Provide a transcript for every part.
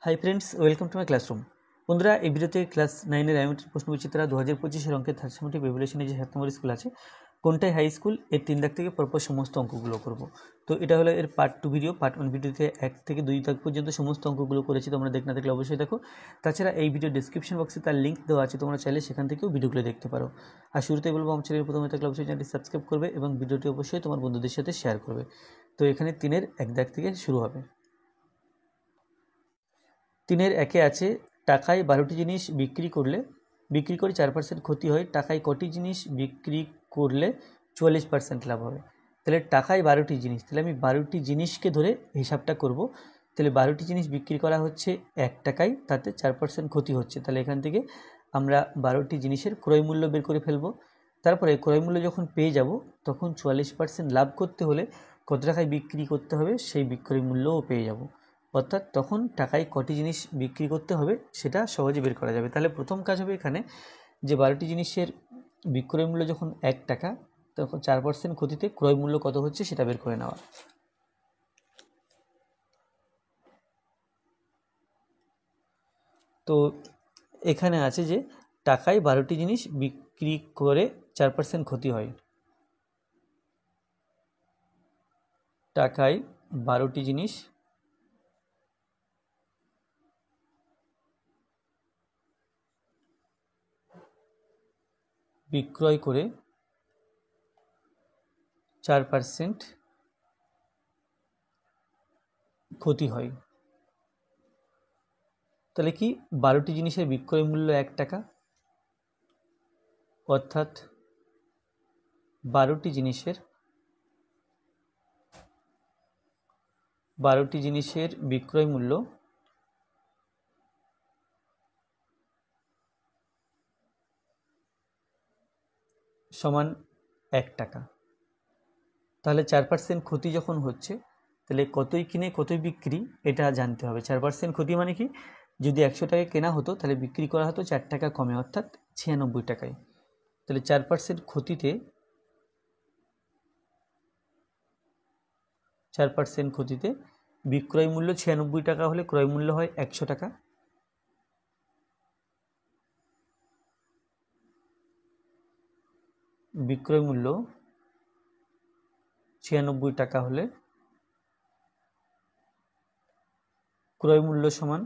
Hi friends, welcome to my classroom. বন্ধুরা, এই ভিডিওতে ক্লাস 9-এর আয়োমেট্রিক প্রশ্ন বিচিত্রা 2025-এর অঙ্কের থার্ড এভ্যালুয়েশনে যে 7 নম্বর স্কুল আছে কোনটাই হাই স্কুল, এর 3 দাগ থেকে পরপর সমস্ত অঙ্কগুলো করব। তো এটা হলো এর পার্ট 2 ভিডিও। পার্ট 1 ভিডিওতে 1 থেকে 2 দাগ পর্যন্ত সমস্ত অঙ্কগুলো করেছি, তোমরা না দেখলে অবশ্যই দেখো। তাছাড়া এই ভিডিও ডিসক্রিপশন বক্সে তার লিঙ্ক দেওয়া আছে, তোমরা চাইলে সেখান থেকেও ভিডিওগুলো দেখতে পারো। আর শুরুতেই বলবো, আমার চ্যানেল প্রথমে থাকলে অবশ্যই চ্যানেলটি সাবস্ক্রাইব করবে এবং ভিডিওটি অবশ্যই তোমার বন্ধুদের সাথে শেয়ার করবে। তো এখানে 3-এর 1 দাগ থেকে শুরু হবে। 3-এর 1-এ আছে, টাকায় 12টি জিনিস বিক্রি করে 4% ক্ষতি হয়, টাকায় কটি জিনিস বিক্রি করলে 44% লাভ হবে। তাহলে টাকায় 12টি জিনিস, তাহলে আমি 12টি জিনিসকে ধরে হিসাবটা করব। তাহলে 12টি জিনিস বিক্রি করা হচ্ছে 1 টাকায়, তাতে 4% ক্ষতি হচ্ছে। তাহলে এখান থেকে আমরা 12টি জিনিসের ক্রয় মূল্য বের করে ফেলবো। তারপরে ক্রয় মূল্য যখন পেয়ে যাব, তখন 44% লাভ করতে হলে কত টাকায় বিক্রি করতে হবে সেই বিক্রয় মূল্যও পেয়ে যাব। অর্থাৎ তখন টাকায় কটি জিনিস বিক্রি করতে হবে সেটা সহজে বের করা যাবে। তাহলে প্রথম কাজ হবে এখানে যে 12টি জিনিসের বিক্রয় মূল্য যখন 1 টাকা, তখন 4% ক্ষতিতে ক্রয় মূল্য কত হচ্ছে সেটা বের করে নেওয়া। তো এখানে আছে যে টাকায় 12টি জিনিস বিক্রি করে 4% ক্ষতি হয়। টাকায় 12টি জিনিস বিক্রয় করে 4% ক্ষতি হয়। তাহলে কি 12টি জিনিসের বিক্রয় মূল্য 1 টাকা, অর্থাৎ 12টি জিনিসের বিক্রয় মূল্য সমান 1 টাকা। তাহলে 4% ক্ষতি যখন হচ্ছে, তাহলে কতই কিনে কতই বিক্রি এটা জানতে হবে। 4% ক্ষতি মানে কি, যদি 100 টাকায় কেনা হতো তাহলে বিক্রি করা হতো 4 টাকা কমে, অর্থাৎ 96 টাকায়। তাহলে 4% ক্ষতিতে 4% ক্ষতিতে বিক্রয় মূল্য 96 টাকা হলে ক্রয় মূল্য হয় 100 টাকা। বিক্রয় মূল্য 96 টাকা হলে ক্রয় মূল্য সমান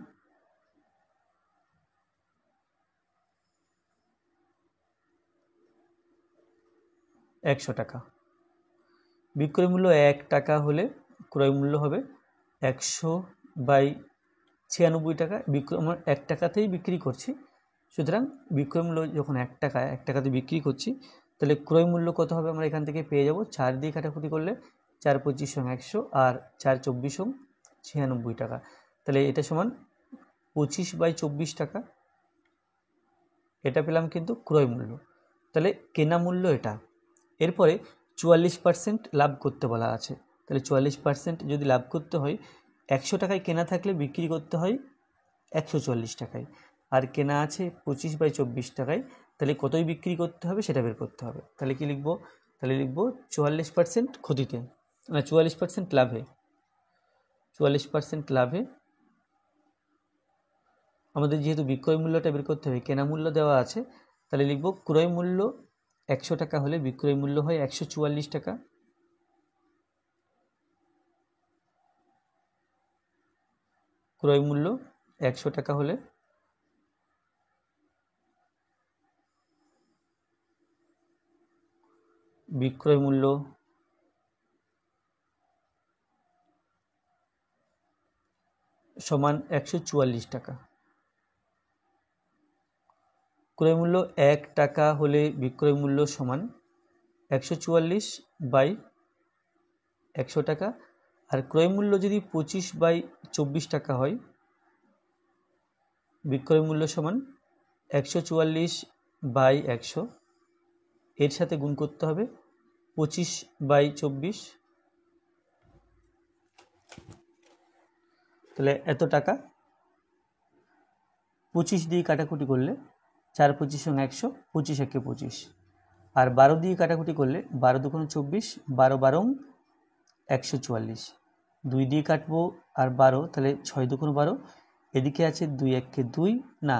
100 টাকা। বিক্রয় মূল্য 1 টাকা হলে ক্রয় মূল্য হবে 100/96 টাকা। আমরা 1 টাকাতেই বিক্রি করছি, সুতরাং বিক্রয় মূল্য যখন 1 টাকাতে বিক্রি করছি, তাহলে ক্রয় মূল্য কত হবে আমরা এখান থেকে পেয়ে যাব। 4 দিয়ে কাটাকুটি করলে 4 25 100 আর 4 24 96 টাকা। তাহলে এটা সমান 25/24 টাকা। এটা পেলাম কিন্তু ক্রয় মূল্য। তাহলে কেনা মূল্য এটা। এরপরে 44% লাভ করতে বলা আছে। তাহলে 44% যদি লাভ করতে হয়, 100 টাকায় কেনা থাকলে বিক্রি করতে হয় 144 টাকায়, আর কেনা আছে 25/24 টাকায়। তাহলে কতই বিক্রি করতে হবে সেটা বের করতে হবে। তাহলে কি লিখবো? তাহলে লিখবো 44% ক্ষতিতে, না 44% লাভে। 44% লাভে আমাদের যেহেতু বিক্রয় মূল্যটা বের করতে হবে, কেনা মূল্য দেওয়া আছে, তাহলে লিখবো ক্রয় মূল্য 100 টাকা হলে বিক্রয় মূল্য হয় 144 টাকা। ক্রয় মূল্য 100 টাকা হলে বিক্রয় মূল্য সমান 144 টাকা। ক্রয় মূল্য 1 টাকা হলে বিক্রয় মূল্য সমান 144/100 টাকা। আর ক্রয় মূল্য যদি 25/24 টাকা হয়, বিক্রয় মূল্য সমান 144/100, এর সাথে গুণ করতে হবে 25/24, তাহলে এত টাকা। 25 দিয়ে কাটাকুটি করলে 4 25 100, 25 একে 25, আর 12 দিয়ে কাটাকুটি করলে 12 দুগুণে 24, 12 12 144, 2 দিয়ে কাটবো আর 12, তাহলে 6 দুগুণে 12, এদিকে আছে 2 1 2, না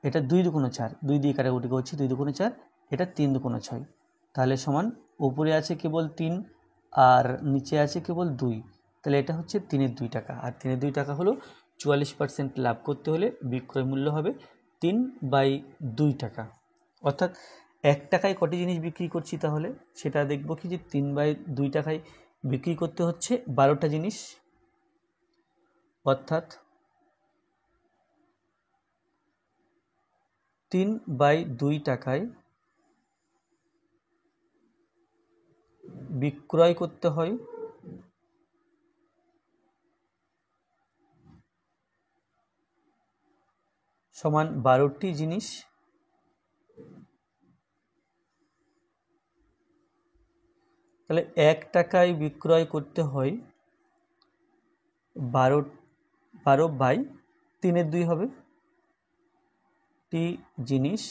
এটা 2 2 4, 2 দিয়ে কাটাকুটি করছি, 2 2 4, এটা 3 2 6, তাহলে সমান উপরে আছে কেবল 3 আর নিচে আছে কেবল 2, তাহলে এটা হচ্ছে 3 2 টাকা। আর 3 2 টাকা হলো 44% লাভ করতে হলে বিক্রয় মূল্য হবে 3/2 টাকা। অর্থাৎ 1 টাকায় কটি জিনিস বিক্রি করছি, তাহলে সেটা দেখব কি যে 3/2 টাকায় বিক্রি করতে হচ্ছে 12টা জিনিস, অর্থাৎ 3/2 টাকায় বিক্রয় করতে হয় সমান 12টি জিনিস, তাহলে 1 টাকায় বিক্রয় করতে হয় 12/3 হবে টি জিনিস,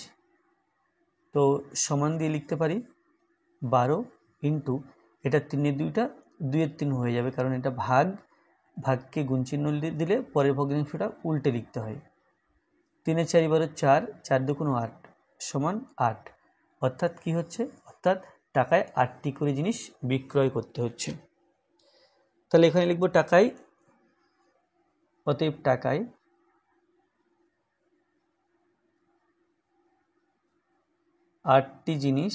তো সমান দিয়ে লিখতে পারি 12 ইন্টু এটা 3/2টা 2/3 হয়ে যাবে, কারণ এটা ভাগকে গুণ চিহ্ন দিলে পরের ভগ্নাংশটা উল্টে লিখতে হয়। 3 4 12 4, 4 2 8 সমান 8, অর্থাৎ কি হচ্ছে, অর্থাৎ টাকায় 8টি করে জিনিস বিক্রয় করতে হচ্ছে। তাহলে এখানে লিখব টাকায়, অতএব টাকায় 8টি জিনিস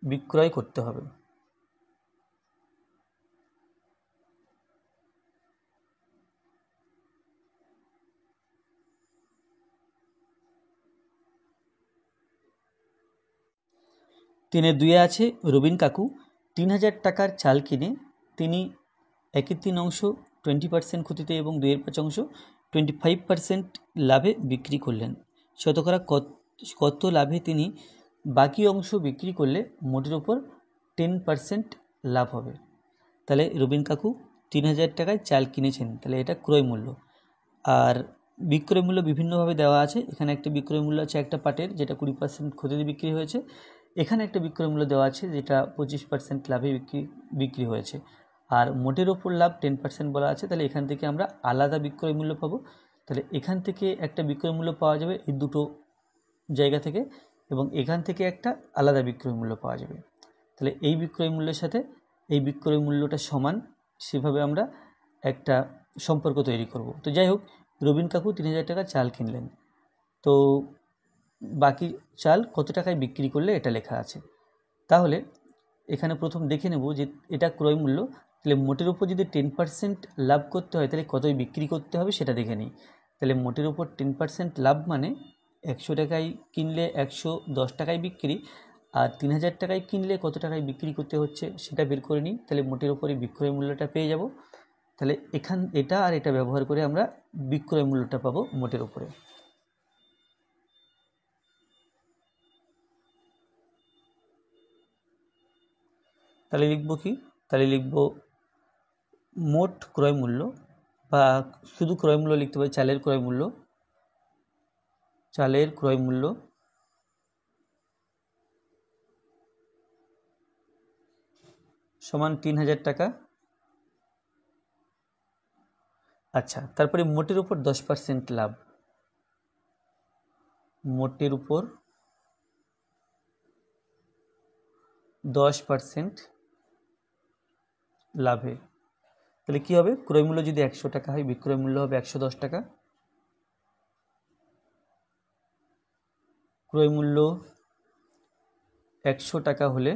বিক্রয় করতে হবে। তিনে 2 আছে রবিন কাকু 3000 টাকার চাল কিনে তিনি 1/3 অংশ 20% ক্ষতিতে এবং 2/5 অংশ 25% লাভে বিক্রি করলেন। শতকরা কত লাভে তিনি বাকি অংশ বিক্রি করলে মোটের উপর 10% লাভ হবে। তাহলে রবিন কাকু 3000 টাকায় চাল কিনেছেন, তাহলে এটা ক্রয় মূল্য। আর বিক্রয় মূল্য বিভিন্নভাবে দেওয়া আছে। এখানে একটা বিক্রয় মূল্য আছে একটা পাটের, যেটা 20% ক্ষতিতে বিক্রি হয়েছে। এখানে একটা বিক্রয় মূল্য দেওয়া আছে যেটা 25% লাভে বিক্রি হয়েছে। আর মোটের ওপর লাভ 10% বলা আছে, তাহলে এখান থেকে আমরা আলাদা বিক্রয় মূল্য পাবো। তাহলে এখান থেকে একটা বিক্রয় মূল্য পাওয়া যাবে এই দুটো জায়গা থেকে, এবং এখান থেকে একটা আলাদা বিক্রয় মূল্য পাওয়া যাবে। তাহলে এই বিক্রয় মূল্যের সাথে এই বিক্রয় মূল্যটা সমান, সেভাবে আমরা একটা সম্পর্ক তৈরি করব। তো যাই হোক, রবিন কাকু 3000 টাকা চাল কিনলেন, তো বাকি চাল কত টাকায় বিক্রি করলে এটা লেখা আছে। তাহলে এখানে প্রথম দেখে নেব যে এটা ক্রয় মূল্য, তাহলে মোটের উপর যদি 10% লাভ করতে হয় তাহলে কতই বিক্রি করতে হবে সেটা দেখে নিই। তাহলে মোটের উপর 10% লাভ মানে 100 টাকায় কিনলে 110 টাকায় বিক্রি, আর 3000 টাকায় কিনলে কত টাকায় বিক্রি করতে হচ্ছে সেটা বের করে নিই। তাহলে মোটের উপরে বিক্রয় মূল্যটা পেয়ে যাব। তাহলে এটা আর এটা ব্যবহার করে আমরা বিক্রয় মূল্যটা পাবো মোটের উপরে। তাহলে লিখব কি, তাহলে লিখব মোট ক্রয় মূল্য, বা শুধু ক্রয় মূল্য লিখতে পারি, চালের ক্রয় মূল্য, চালের ক্রয় মূল্য সমান 3000 টাকা। আচ্ছা, তারপরে মোটের উপর 10% লাভ, মোটের উপর 10% লাভে, তাহলে কি হবে, ক্রয় মূল্য যদি 100 টাকা হয় বিক্রয় মূল্য হবে 110 টাকা। ক্রয় মূল্য 100 টাকা হলে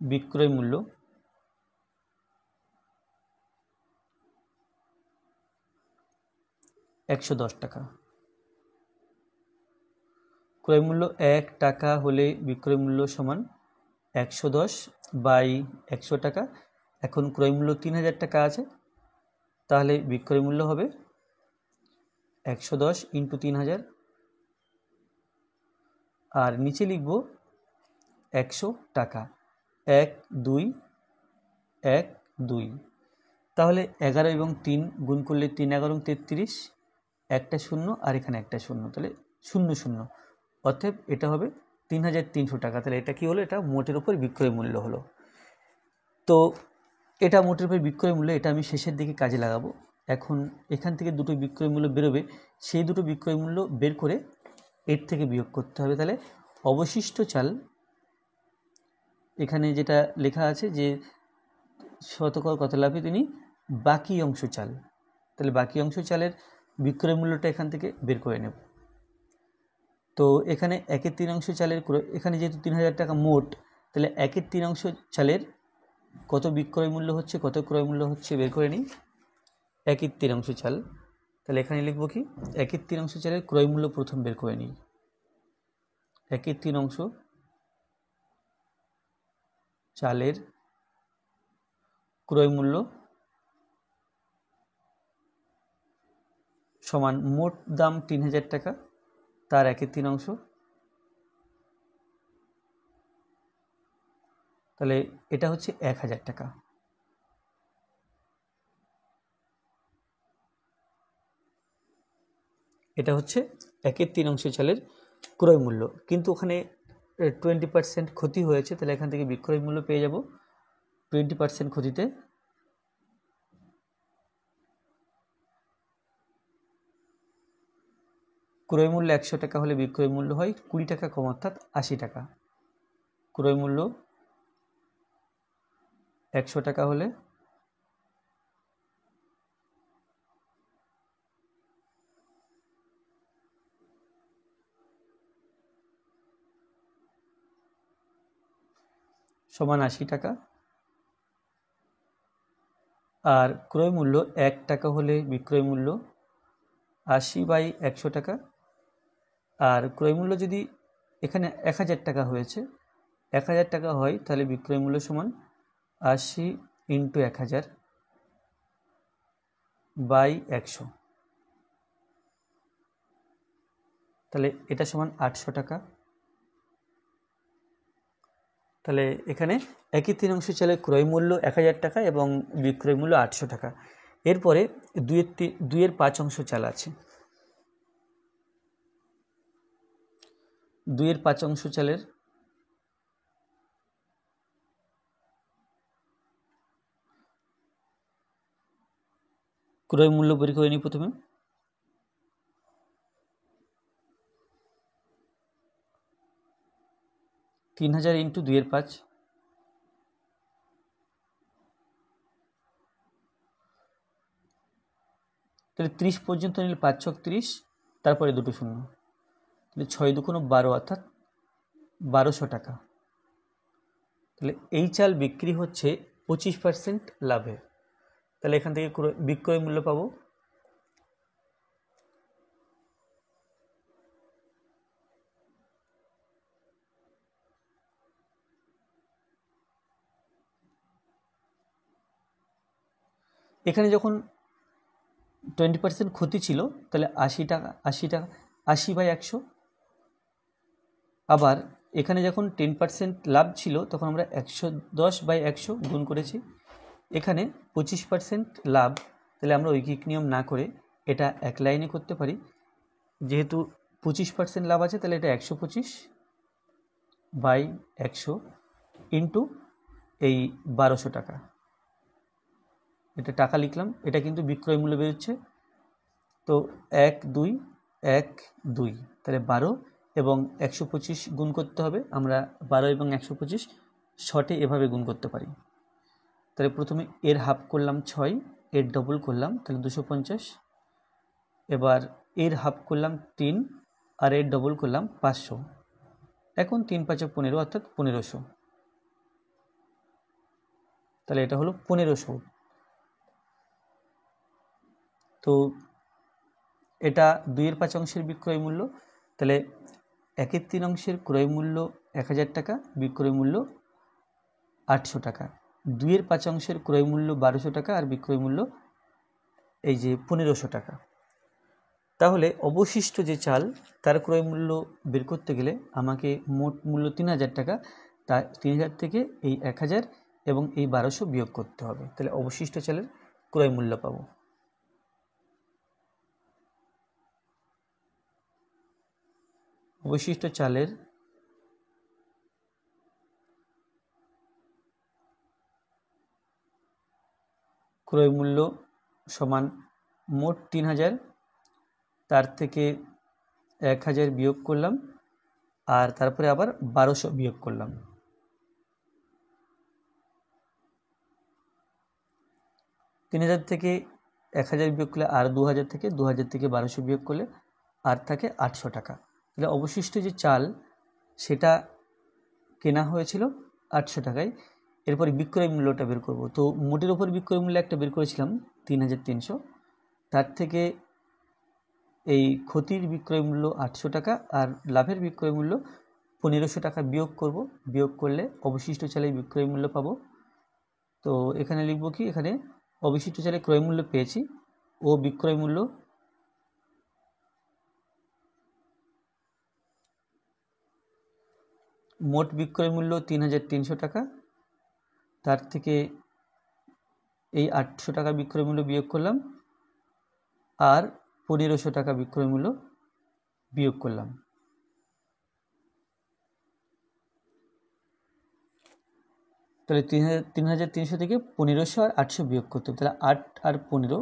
বিক্রয় মূল্য 110 টাকা। ক্রয় মূল্য 1 টাকা হলে বিক্রয় মূল্য সমান 110/100 টাকা। এখন ক্রয় মূল্য 3000 টাকা আছে, তাহলে বিক্রয় মূল্য হবে 110 × 3000, আর নিচে লিখব 100 টাকা, 1 2 1 2, তাহলে 11 এবং 3 গুণ করলে 3 11 33, একটা শূন্য আর এখানে একটা শূন্য, তাহলে 0 0, অতএব এটা হবে 3,300 টাকা। তাহলে এটা কি হলো? এটা মোটের উপর বিক্রয় মূল্য হলো। তো এটা মোটের উপর বিক্রয় মূল্য, এটা আমি শেষের দিকে কাজে লাগাবো। এখন এখান থেকে দুটো বিক্রয় মূল্য বেরোবে, সেই দুটো বিক্রয় মূল্য বের করে এর থেকে বিয়োগ করতে হবে। তাহলে অবশিষ্ট চাল, এখানে যেটা লেখা আছে যে শতকরা কত লাভে তিনি বাকি অংশ চাল, তাহলে বাকি অংশ চালের বিক্রয় মূল্যটা এখান থেকে বের করে নেব। তো এখানে 1/3 চালের এখানে যেহেতু 3,000 টাকা মোট, তাহলে 1/3 চালের কত বিক্রয় মূল্য হচ্ছে, কত ক্রয় মূল্য হচ্ছে বের করে নিই। 1/3 চাল, তাহলে এখানে লিখব কি 1/3 চালের ক্রয় মূল্য প্রথম বের করে নিই। 1/3 চালের ক্রয় মূল্য সমান মোট দাম 3,000 টাকা, তার 1/3, তাহলে এটা হচ্ছে 1,000 টাকা। এটা হচ্ছে 1/3 চালের ক্রয় মূল্য, কিন্তু ওখানে 20% ক্ষতি হয়েছে, তাহলে এখান থেকে বিক্রয় মূল্য পেয়ে যাব 20% ক্ষতিতে ক্রয় মূল্য 100 টাকা হলে বিক্রয় মূল্য হয় 20 টাকা কম, অর্থাৎ 80 টাকা। ক্রয় মূল্য 100 টাকা হলে সমান 80 টাকা, আর ক্রয় মূল্য 1 টাকা হলে বিক্রয় মূল্য 80/100 টাকা, আর ক্রয় মূল্য যদি এখানে 1,000 টাকা হয়েছে, 1,000 টাকা হয়, তাহলে বিক্রয় মূল্য সমান 80 × 1,000/100, তাহলে এটা সমান 800 টাকা। তাহলে এখানে 1/3 চালের ক্রয় মূল্য 1,000 টাকা এবং বিক্রয় মূল্য 800 টাকা। এরপরে 2/5 চাল আছে। 2/5 চালের ক্রয় মূল্য বের করে নিই প্রথমে। 3,000 × 2/5, তাহলে 30 পর্যন্ত নিলে 5 × 30, তারপরে দুটো শূন্য, তাহলে 6 × 2 = 12, অর্থাৎ 1,200 টাকা। তাহলে এই চাল বিক্রি হচ্ছে 25% লাভে, তাহলে এখান থেকে বিক্রয় মূল্য পাবো এখানে যখন 20% ক্ষতি ছিল, তাহলে 80 টাকা 80/100, আবার এখানে যখন 10% লাভ ছিল তখন আমরা 110/100 গুণ করেছি। এখানে 25% লাভ, তাহলে আমরা ঐকিক নিয়ম না করে এটা এক লাইনে করতে পারি। যেহেতু 25% লাভ আছে, তাহলে এটা 125/100 ইন্টু এই 1,200 টাকা, এটা টাকা লিখলাম, এটা কিন্তু বিক্রয় মূল্য বেরোচ্ছে। তো 1 2 1 2, তাহলে 12 এবং 125 গুণ করতে হবে। আমরা 12 এবং 125 শর্টে এভাবে গুণ করতে পারি। তাহলে প্রথমে এর হাফ করলাম 6, এর ডবল করলাম, তাহলে 250, এবার এর হাফ করলাম 3, আর এর ডবল করলাম 500, এখন 3 × 5 = 15, অর্থাৎ 1,500, তাহলে এটা হলো 1,500। তো এটা 2/5 বিক্রয় মূল্য, তাহলে 1/3 ক্রয় মূল্য 1,000 টাকা, বিক্রয় মূল্য 800 টাকা। 2/5 ক্রয় মূল্য 1,200 টাকা, আর বিক্রয় মূল্য এই যে 1,500 টাকা। তাহলে অবশিষ্ট যে চাল তার ক্রয় মূল্য বের করতে গেলে আমাকে মোট মূল্য 3,000 টাকা, তা 3,000 থেকে এই 1,000 এবং এই 1,200 বিয়োগ করতে হবে, তাহলে অবশিষ্ট চালের ক্রয় মূল্য পাবো। অবশিষ্ট চালের ক্রয় মূল্য সমান মোট 3000, তার থেকে 1000 বিয়োগ করলাম, আর তারপরে আবার 1200 বিয়োগ করলাম। 3000 থেকে 1000 বিয়োগ করলে আর 2000 থেকে 2000 থেকে 1200 বিয়োগ করলে আর থাকে 800 টাকা। তাহলে অবশিষ্ট যে চাল সেটা কেনা হয়েছিল 800 টাকায়। এরপরে বিক্রয় মূল্যটা বের করব। তো মোটের ওপর বিক্রয় মূল্য একটা বের করেছিলাম 3300, তার থেকে এই ক্ষতির বিক্রয় মূল্য 800 টাকা আর লাভের বিক্রয় মূল্য 1500 টাকা বিয়োগ করব। বিয়োগ করলে অবশিষ্ট চালের বিক্রয় মূল্য পাবো। তো এখানে লিখব কি, এখানে অবশিষ্ট চালের ক্রয় মূল্য পেয়েছি ও বিক্রয় মূল্য মোট বিক্রয় মূল্য 3300 টাকা, তার থেকে এই 800 টাকা বিক্রয় মূল্য বিয়োগ করলাম আর 1500 টাকা বিক্রয় মূল্য বিয়োগ করলাম। তাহলে 3300 থেকে 1500 আর 800 বিয়োগ করতে হবে, তাহলে 8 আর 15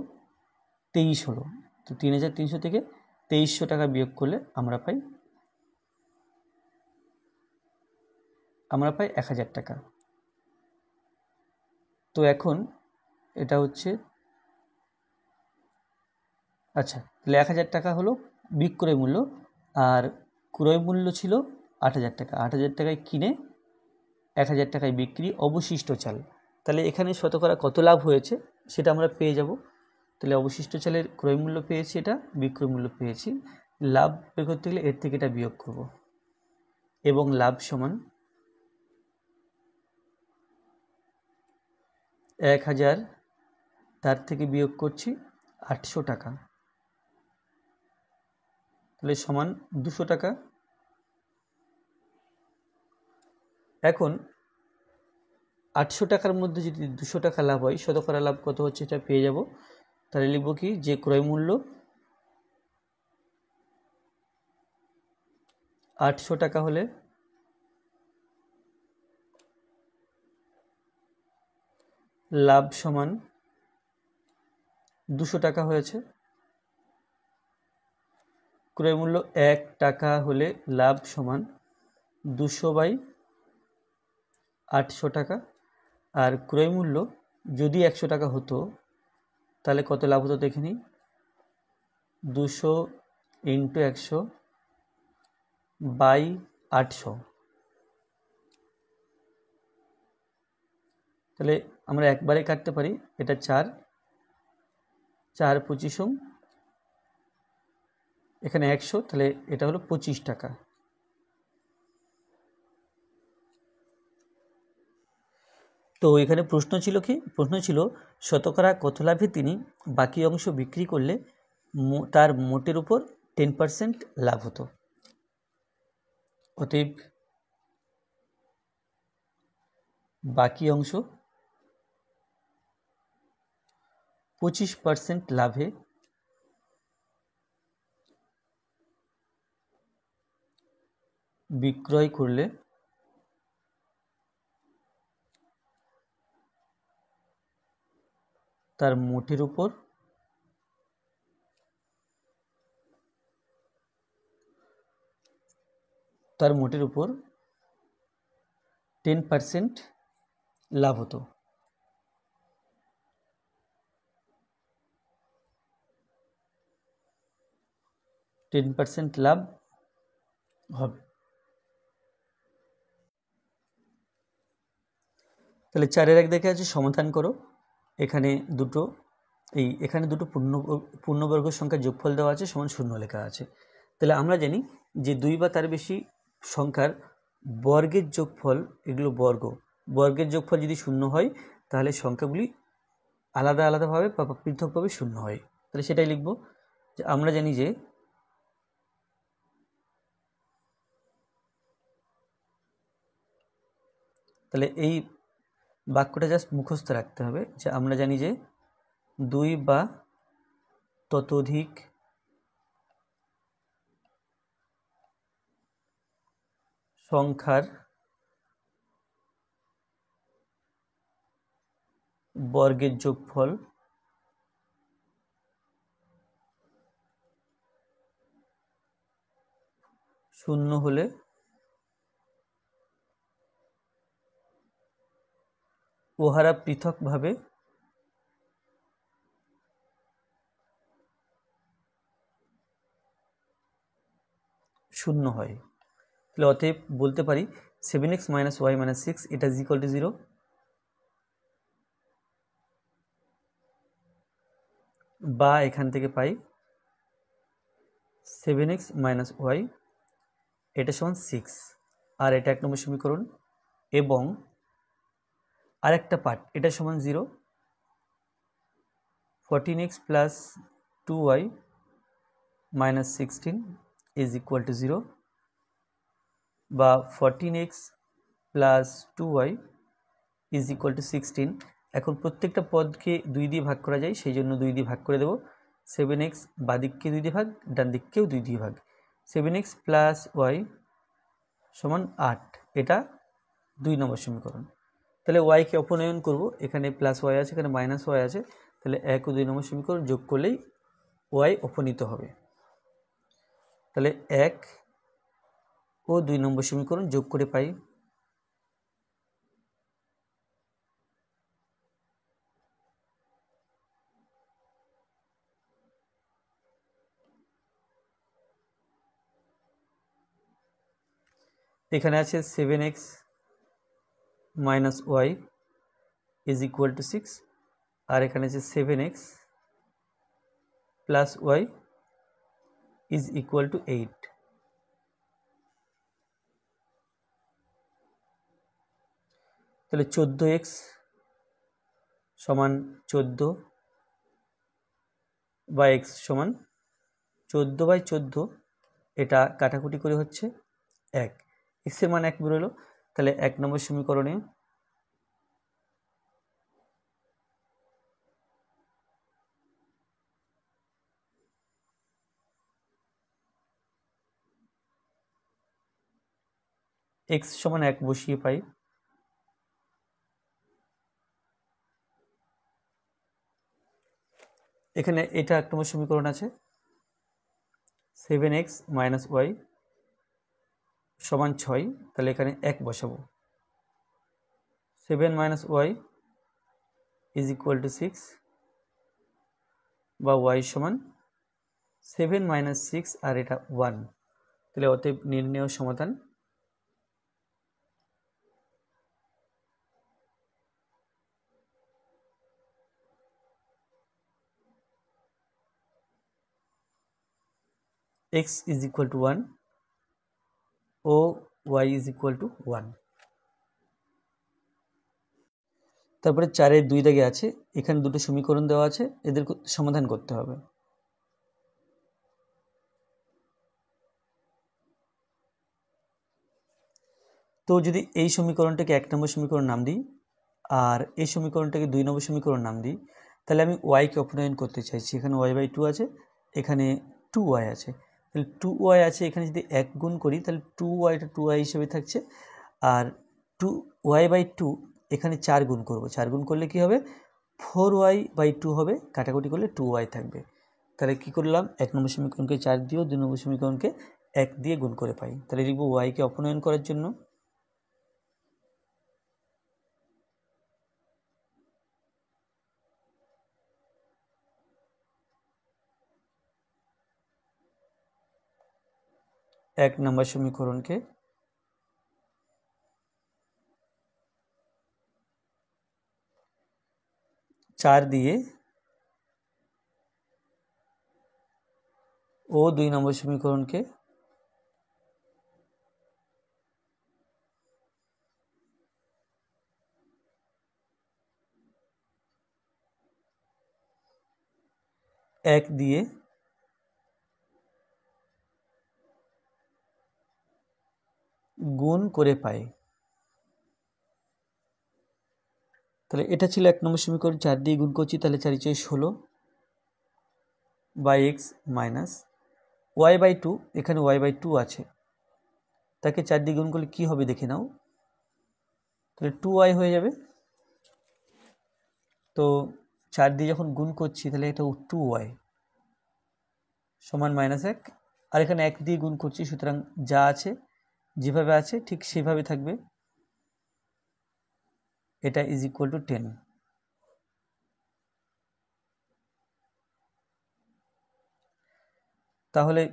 23 হলো। তো 3300 থেকে 2300 টাকা বিয়োগ করলে আমরা পাই 1000 টাকা। তো এখন এটা হচ্ছে, আচ্ছা, তাহলে 1000 টাকা হলো বিক্রয় মূল্য আর ক্রয় মূল্য ছিল 8000 টাকা। 8000 টাকায় কিনে 1000 টাকায় বিক্রি অবশিষ্ট চাল। তাহলে এখানে শতকরা কত লাভ হয়েছে সেটা আমরা পেয়ে যাব। তাহলে অবশিষ্ট চালের ক্রয় মূল্য পেয়েছি, এটা বিক্রয় মূল্য পেয়েছি, লাভ বের করতে গেলে এর থেকে এটা বিয়োগ করব এবং লাভ সমান 1000, তার থেকে বিয়োগ করছি 800 টাকা, তাহলে সমান 200 টাকা। এখন 800 টাকার মধ্যে যদি 200 টাকা লাভ হয়, শতকরা লাভ কত হচ্ছে এটা পেয়ে যাব। তাহলে লিখব কি, যে ক্রয় মূল্য 800 টাকা হলে লাভ সমান 200 টাকা হয়েছে। ক্রয় মূল্য 1 টাকা হলে লাভ সমান 200/800 টাকা। আর ক্রয় মূল্য যদি 100 টাকা হতো তাহলে কত লাভ হতো দেখে নিই। 200 × 100/800, তাহলে আমরা একবারে কাটতে পারি, এটা 4 4 25, এখানে 100, তাহলে এটা হলো 25 টাকা। তো এখানে প্রশ্ন ছিল কি, প্রশ্ন ছিল শতকরা কত লাভে তিনি বাকি অংশ বিক্রি করলে তার মোটের উপর 10% লাভ হতো। অতএব বাকি অংশ 25% লাভে বিক্রয় করলে তার মোটের উপর 10% লাভ হতো। লাভ হবে। তাহলে 4-1 দেখে আছে, সমাধান করো। এখানে দুটো পূর্ণবর্গ সংখ্যার যোগফল দেওয়া আছে, সমান 0 লেখা আছে। তাহলে আমরা জানি যে 2 বা তার বেশি সংখ্যার বর্গের যোগফল, এগুলো বর্গের যোগফল যদি 0 হয় তাহলে সংখ্যাগুলি আলাদা আলাদাভাবে বা পৃথকভাবে 0 হয়। তাহলে সেটাই লিখব যে আমরা জানি যে তাহলে এই বাক্যটা জাস্ট মুখস্থ রাখতে হবে যে আমরা জানি যে 2 বা ততোধিক সংখ্যার বর্গের যোগফল শূন্য হলে উহারা পৃথকভাবে শূন্য হয়। তাহলে অতএব বলতে পারি 7x - y - 6 এটা ইজ ইকুয়াল টু 0, বা এখান থেকে পাই 7x - y এটা সমান 6, আর এটা 1 নম্বর সমীকরণ। এবং আরেকটা পার্ট এটা সমান 0, 14x + 2y - 16 is equal two 0, বা 14x + 2y is equal two 16। এখন প্রত্যেকটা পদকে 2 দিয়ে ভাগ করা যায়, সেই জন্য 2 দিয়ে ভাগ করে দেব। 7x বাদিককে 2 দিয়ে ভাগ, ডান দিককেও 2 দিয়ে ভাগ। 7x + y সমান 8, এটা 2 নম্বর সমীকরণ। তাহলে ওয়াইকে অপনয়ন করব, এখানে প্লাস ওয়াই আছে, এখানে মাইনাস ওয়াই আছে, তাহলে 1 ও 2 নম্বর সমীকরণ যোগ করলেই ওয়াই অপনীত হবে। তাহলে 1 ও 2 নম্বর সমীকরণ যোগ করে পাই এখানে আছে 7x - y is equal two 6, আর এখানে আছে 7x + y is equal two 8। তাহলে 14x সমান 14, বা x সমান 14/14, এটা কাটাকুটি করে হচ্ছে 1, x এর মান 1 বেরোলো। তাহলে 1 নম্বর সমীকরণে x সমান 1 বসিয়ে পাই এখানে এটা 1 নম্বর সমীকরণ আছে, 7x - y সমান 6, তাহলে এখানে 1 বসাবো। 7 - y ইজ ইকুয়াল টু 6, বা y সমান 7 - 6, আর এটা 1। তাহলে অতএব নির্ণেয় সমাধান x ইজ ইকুয়াল টু 1 ও y ইজ ইকুয়াল টু 1। তারপরে 4-এর 2 দাগে আছে, এখানে দুটো সমীকরণ দেওয়া আছে, এদের সমাধান করতে হবে। তো যদি এই সমীকরণটাকে 1 নম্বর সমীকরণ নাম দিই, আর এই সমীকরণটাকে 2 নম্বর সমীকরণ নাম দিই, তাহলে আমি ওয়াইকে অপনয়ন করতে চাইছি। এখানে y/2 আছে, এখানে 2y আছে, তাহলে 2y আছে, এখানে যদি 1 গুণ করি তাহলে 2yটা 2y হিসেবে থাকছে, আর 2y/2 এখানে 4 গুণ করব, 4 গুণ করলে কি হবে, 4y/2 হবে, কাটাকুটি করলে 2y থাকবে। তাহলে কি করলাম, 1 নম্বর সমীকরণকে 4 দিয়েও 2 নম্বর সমীকরণকে 1 দিয়ে গুণ করে পাই। তাহলে লিখব ওয়াইকে অপনয়ন করার জন্য এক নম্বর সমীকরণকে 4 দিয়ে ও 2 নম্বর সমীকরণকে 1 দিয়ে গুণ করে পাই। তাহলে এটা ছিল 1 নম্বর সমীকরণ, 4 দিয়ে গুণ করছি, তাহলে 4 × 16 বাই x মাইনাস y/2, এখানে y/2 আছে, তাকে 4 দিয়ে গুণ করলে কী হবে দেখে নাও। তাহলে 2y হয়ে যাবে। তো 4 দিয়ে যখন গুণ করছি তাহলে এটা 2y সমান -1, আর এখানে 1 দিয়ে গুণ করছি, সুতরাং যা আছে যেভাবে আছে ঠিক সেভাবে থাকবে। এটা ইজ ইকুয়াল টু 10। তাহলে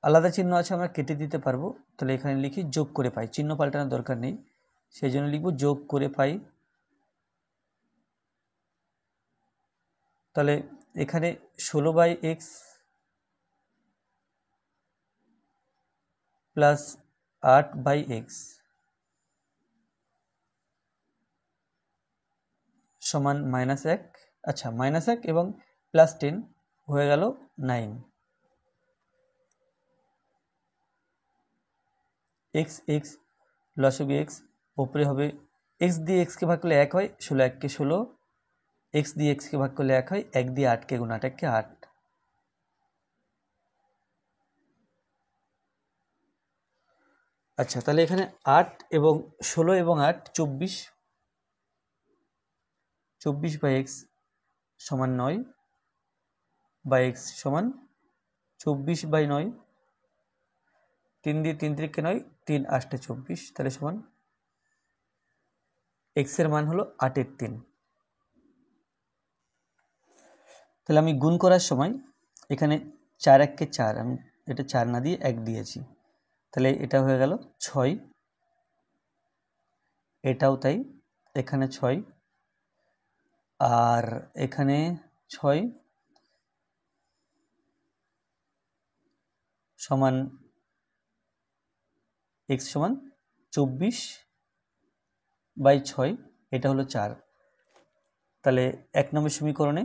আলাদা চিহ্ন আছে, আমরা কেটে দিতে পারবো। তাহলে এখানে লিখি যোগ করে পাই, চিহ্ন পাল্টানোর দরকার নেই, সেই জন্য লিখব যোগ করে পাই। তাহলে এখানে 16/x প্লাস 8/x সমান -1, আচ্ছা -1 এবং +10 হয়ে গেল 9। x লসাগু x ওপরে হবে, x দিয়ে x কে ভাগ করলে 1 হয়, 16 1 কে 16, x দিয়ে x কে ভাগ করলে 1 হয়, 1 দিয়ে 8 কে গুণ 8 1 কে 8। আচ্ছা, তাহলে এখানে 8 এবং 16 এবং 8 24, 24/x সমান 9 বা x সমান 24/9, 3 দিয়ে 3 3 9, 3 8 24, তাহলে সমান x এর মান হলো 8/3। তাহলে আমি গুণ করার সময় এখানে 4 1 কে 4, আমি এটা 4 না দিয়ে 1 দিয়েছি, তাহলে এটা হয়ে গেল 6, এটাও তাই, এখানে 6 আর এখানে 6 সমান x সমান 24/6, এটা হলো 4। তাহলে 1 নম্বর সমীকরণে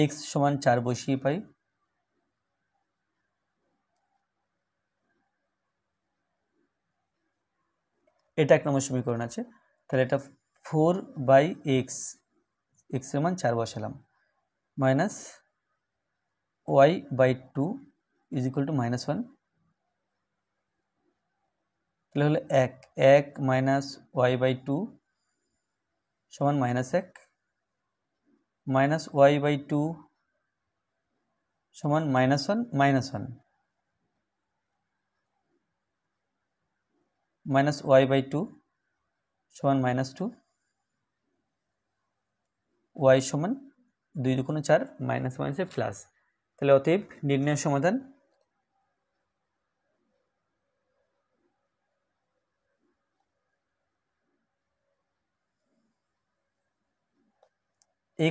x সমান 4 বসিয়ে পাই, এটা 1 নম্বর সমীকরণ আছে। তাহলে এটা 4/x, x এর মান 4 বসালাম, minus y/2 is equal to -1, তাহলে হলো 1 মাইনাস y/2 সমান -1, মাইনাস y/2 সমান -1 -1, মাইনাস y/2 সমান -2, y সমান 2 2 4, মাইনাস মাইনাসে প্লাস। তাহলে অতএব নির্ণয়ের সমাধান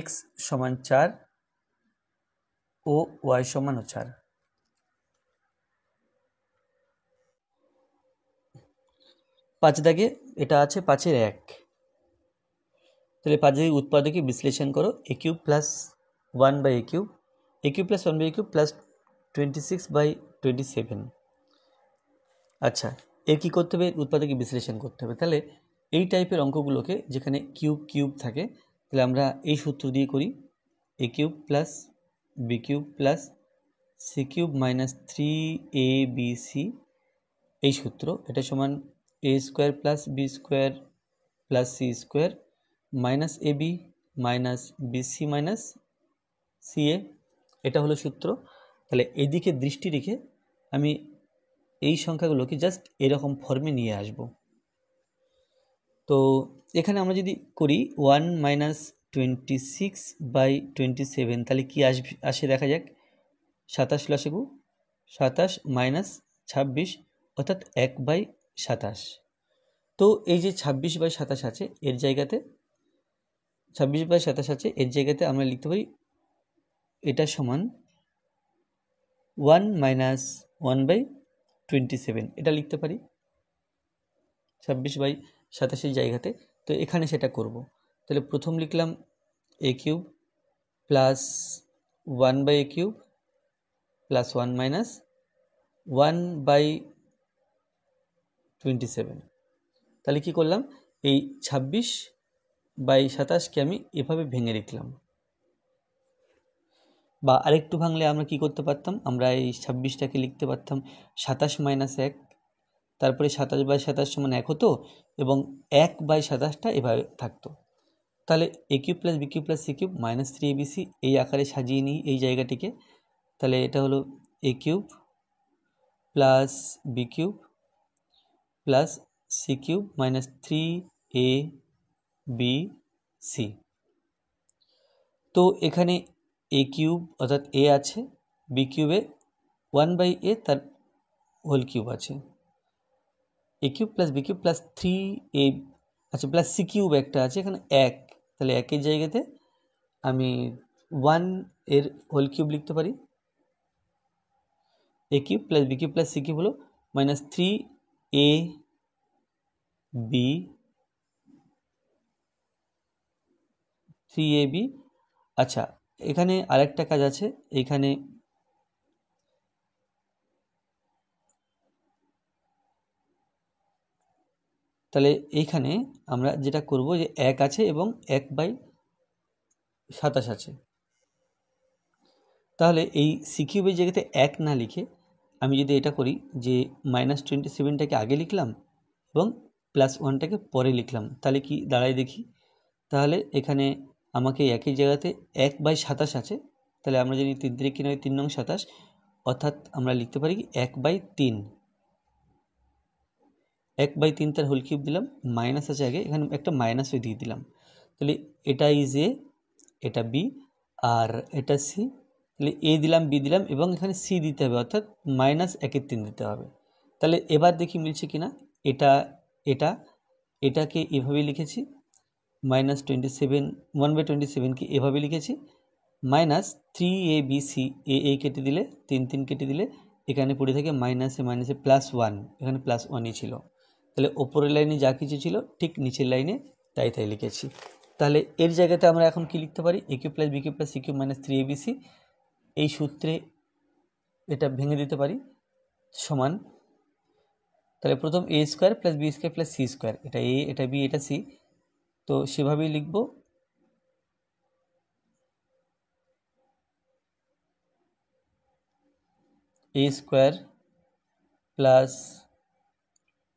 x সমান 4 ও y সমান 4। 5 দাগে এটা আছে 5-এর 1, তাহলে 5 দাগে উৎপাদকে বিশ্লেষণ করো, a³ plus 1/a³ plus 1/a³ plus 26/27। আচ্ছা, এর কী করতে হবে? উৎপাদকে বিশ্লেষণ করতে হবে। তাহলে এই টাইপের অঙ্কগুলোকে যেখানে কিউব থাকে, তাহলে আমরা এই সূত্র দিয়ে করি, a³ plus b³ plus c³ minus 3abc, এই সূত্র, এটা সমান a² plus b² plus c² minus ab minus bc minus ca, এটা হলো সূত্র। তাহলে এদিকে দৃষ্টি রেখে আমি এই সংখ্যাগুলোকে জাস্ট এরকম ফর্মে নিয়ে আসব। তো এখানে আমরা যদি করি 1 মাইনাস 26/27, তাহলে কি আসে দেখা যাক। 27 লসাগু 27 মাইনাস 26 অর্থাৎ 1/27। তো এই যে 26/27 আছে এর জায়গাতে, 26/27 আছে এর জায়গাতে আমরা লিখতে পারি এটা সমান 1 মাইনাস 1/27, এটা লিখতে পারি 26/27 জায়গাতে। তো এখানে সেটা করব। তাহলে প্রথম লিখলাম a³ plus 1/a³ plus 1 minus 1/27। তাহলে কি করলাম, এই 26/27কে আমি এভাবে ভেঙে লিখলাম, বা আরেকটু ভাঙলে আমরা কি করতে পারতাম, আমরা এই 26টাকে লিখতে পারতাম 27 মাইনাস 1, তারপরে 27/27 সমান 1 হতো এবং 1/27টা এভাবে থাকতো। তাহলে a cube plus b cube plus c cube minus 3abc এই আকারে সাজিয়ে নিই এই জায়গাটিকে। তাহলে এটা হলো a cube plus b cube plus c cube minus 3abc। তো এখানে এ কিউব অর্থাৎ এ আছে, বি কিউবে 1/a তার হোল কিউব আছে, a cube plus b cube plus 3a, আচ্ছা প্লাস সি কিউব একটা আছে এখানে 1, তাহলে 1-এর জায়গাতে আমি 1 এর হোল কিউব লিখতে পারি। A cube plus b cube plus c cube হলো মাইনাস 3ab। আচ্ছা এখানে আরেকটা কাজ আছে, এখানে তাহলে এইখানে আমরা যেটা করব যে 1 আছে এবং 1/27 আছে, তাহলে এই সি কিউবের জায়গাতে 1 না লিখে আমি যদি এটা করি যে মাইনাস 27টাকে আগে লিখলাম এবং প্লাস 1টাকে পরে লিখলাম, তাহলে কি দাঁড়ায় দেখি। তাহলে এখানে আমাকে একই জায়গাতে 1/27 আছে, তাহলে আমরা যদি 3 3 কিনে 3 নং 27, অর্থাৎ আমরা লিখতে পারি কি 1/3, 1/3 তার হোল কিউব দিলাম, মাইনাস আছে আগে এখানে একটা মাইনাসও দিয়ে দিলাম। তাহলে এটা ইজ এ, এটা বি আর এটা সি, তাহলে এ দিলাম বি দিলাম এবং এখানে সি দিতে হবে অর্থাৎ -1/3 দিতে হবে। তাহলে এবার দেখি মিলছে কিনা। এটা এটা এটাকে এভাবে লিখেছি -27, 1/27কে এভাবে লিখেছি মাইনাস 3abc, এ কেটে দিলে 3 3 কেটে দিলে এখানে পড়ে থাকে মাইনাসে মাইনাসে +1, এখানে +1ই ছিল। তাহলে ওপরের লাইনে যা কিছু ছিল ঠিক নিচের লাইনে তাই লিখেছি। তাহলে এর জায়গাতে আমরা এখন কি লিখতে পারি, a cube plus b cube plus c cube minus 3abc, এই সূত্রে এটা ভেঙে দিতে পারি সমান, তাহলে প্রথম a square plus b square plus c square, এটা এ এটা বি এটা সি, তো সেভাবেই লিখব। A square plus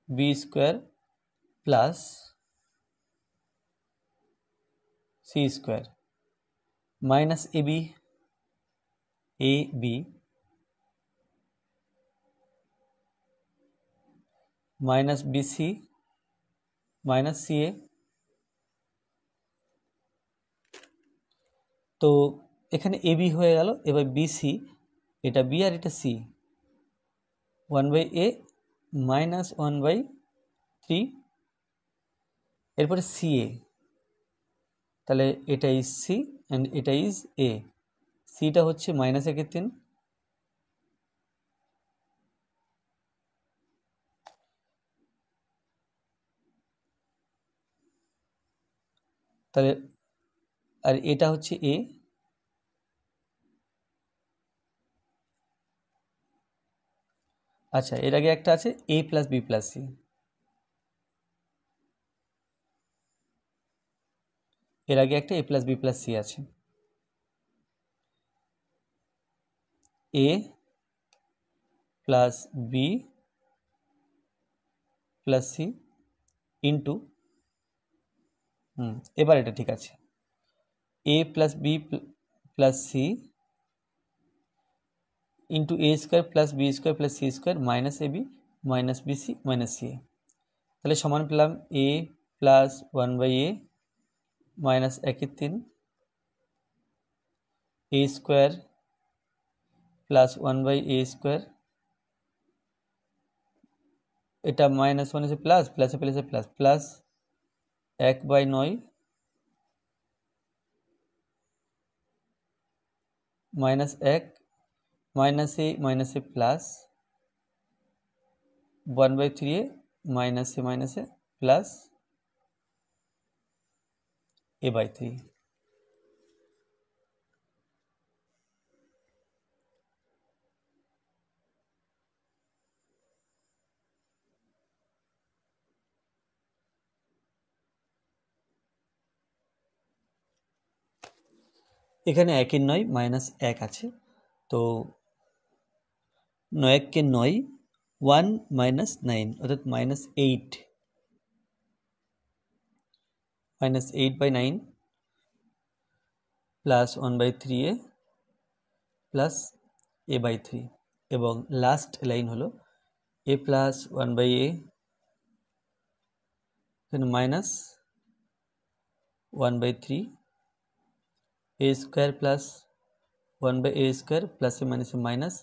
b square plus c square minus a b minus bc minus c a. তো এখানে এ বি হয়ে গেল, এবার বিসি, এটা বি আর এটা সি, 1/a মাইনাস 1/3, এরপরে সি এ, তাহলে এটা ইজ সি অ্যান্ড এটা ইজ এ, সিটা হচ্ছে -1/3, তাহলে আর এটা হচ্ছে এ। আচ্ছা এর আগে একটা আছে a plus b plus c, এর আগে একটা a plus b plus c আছে, a plus b plus c into, এবার এটা ঠিক আছে, a plus b plus c into a square plus b square plus c square minus a b minus b c minus c a, তাহলে সমান পেলাম a plus 1/a minus 1/3 a square plus 1/a square, এটা -1 আছে plus প্লাসে প্লাসে plus plus 1/9 -1 মাইনাসে plus 1/3 মাইনাসে plus a/3। এখানে 1 এর 9 মাইনাস 1 আছে, তো 9 কে 9, 1 মাইনাস 9 অর্থাৎ minus 8, minus 8/9 plus 1/3a plus a/3, এবং লাস্ট লাইন হলো a প্লাস 1/a, এখানে minus 1/3 a square plus 1/a square plus a minus minus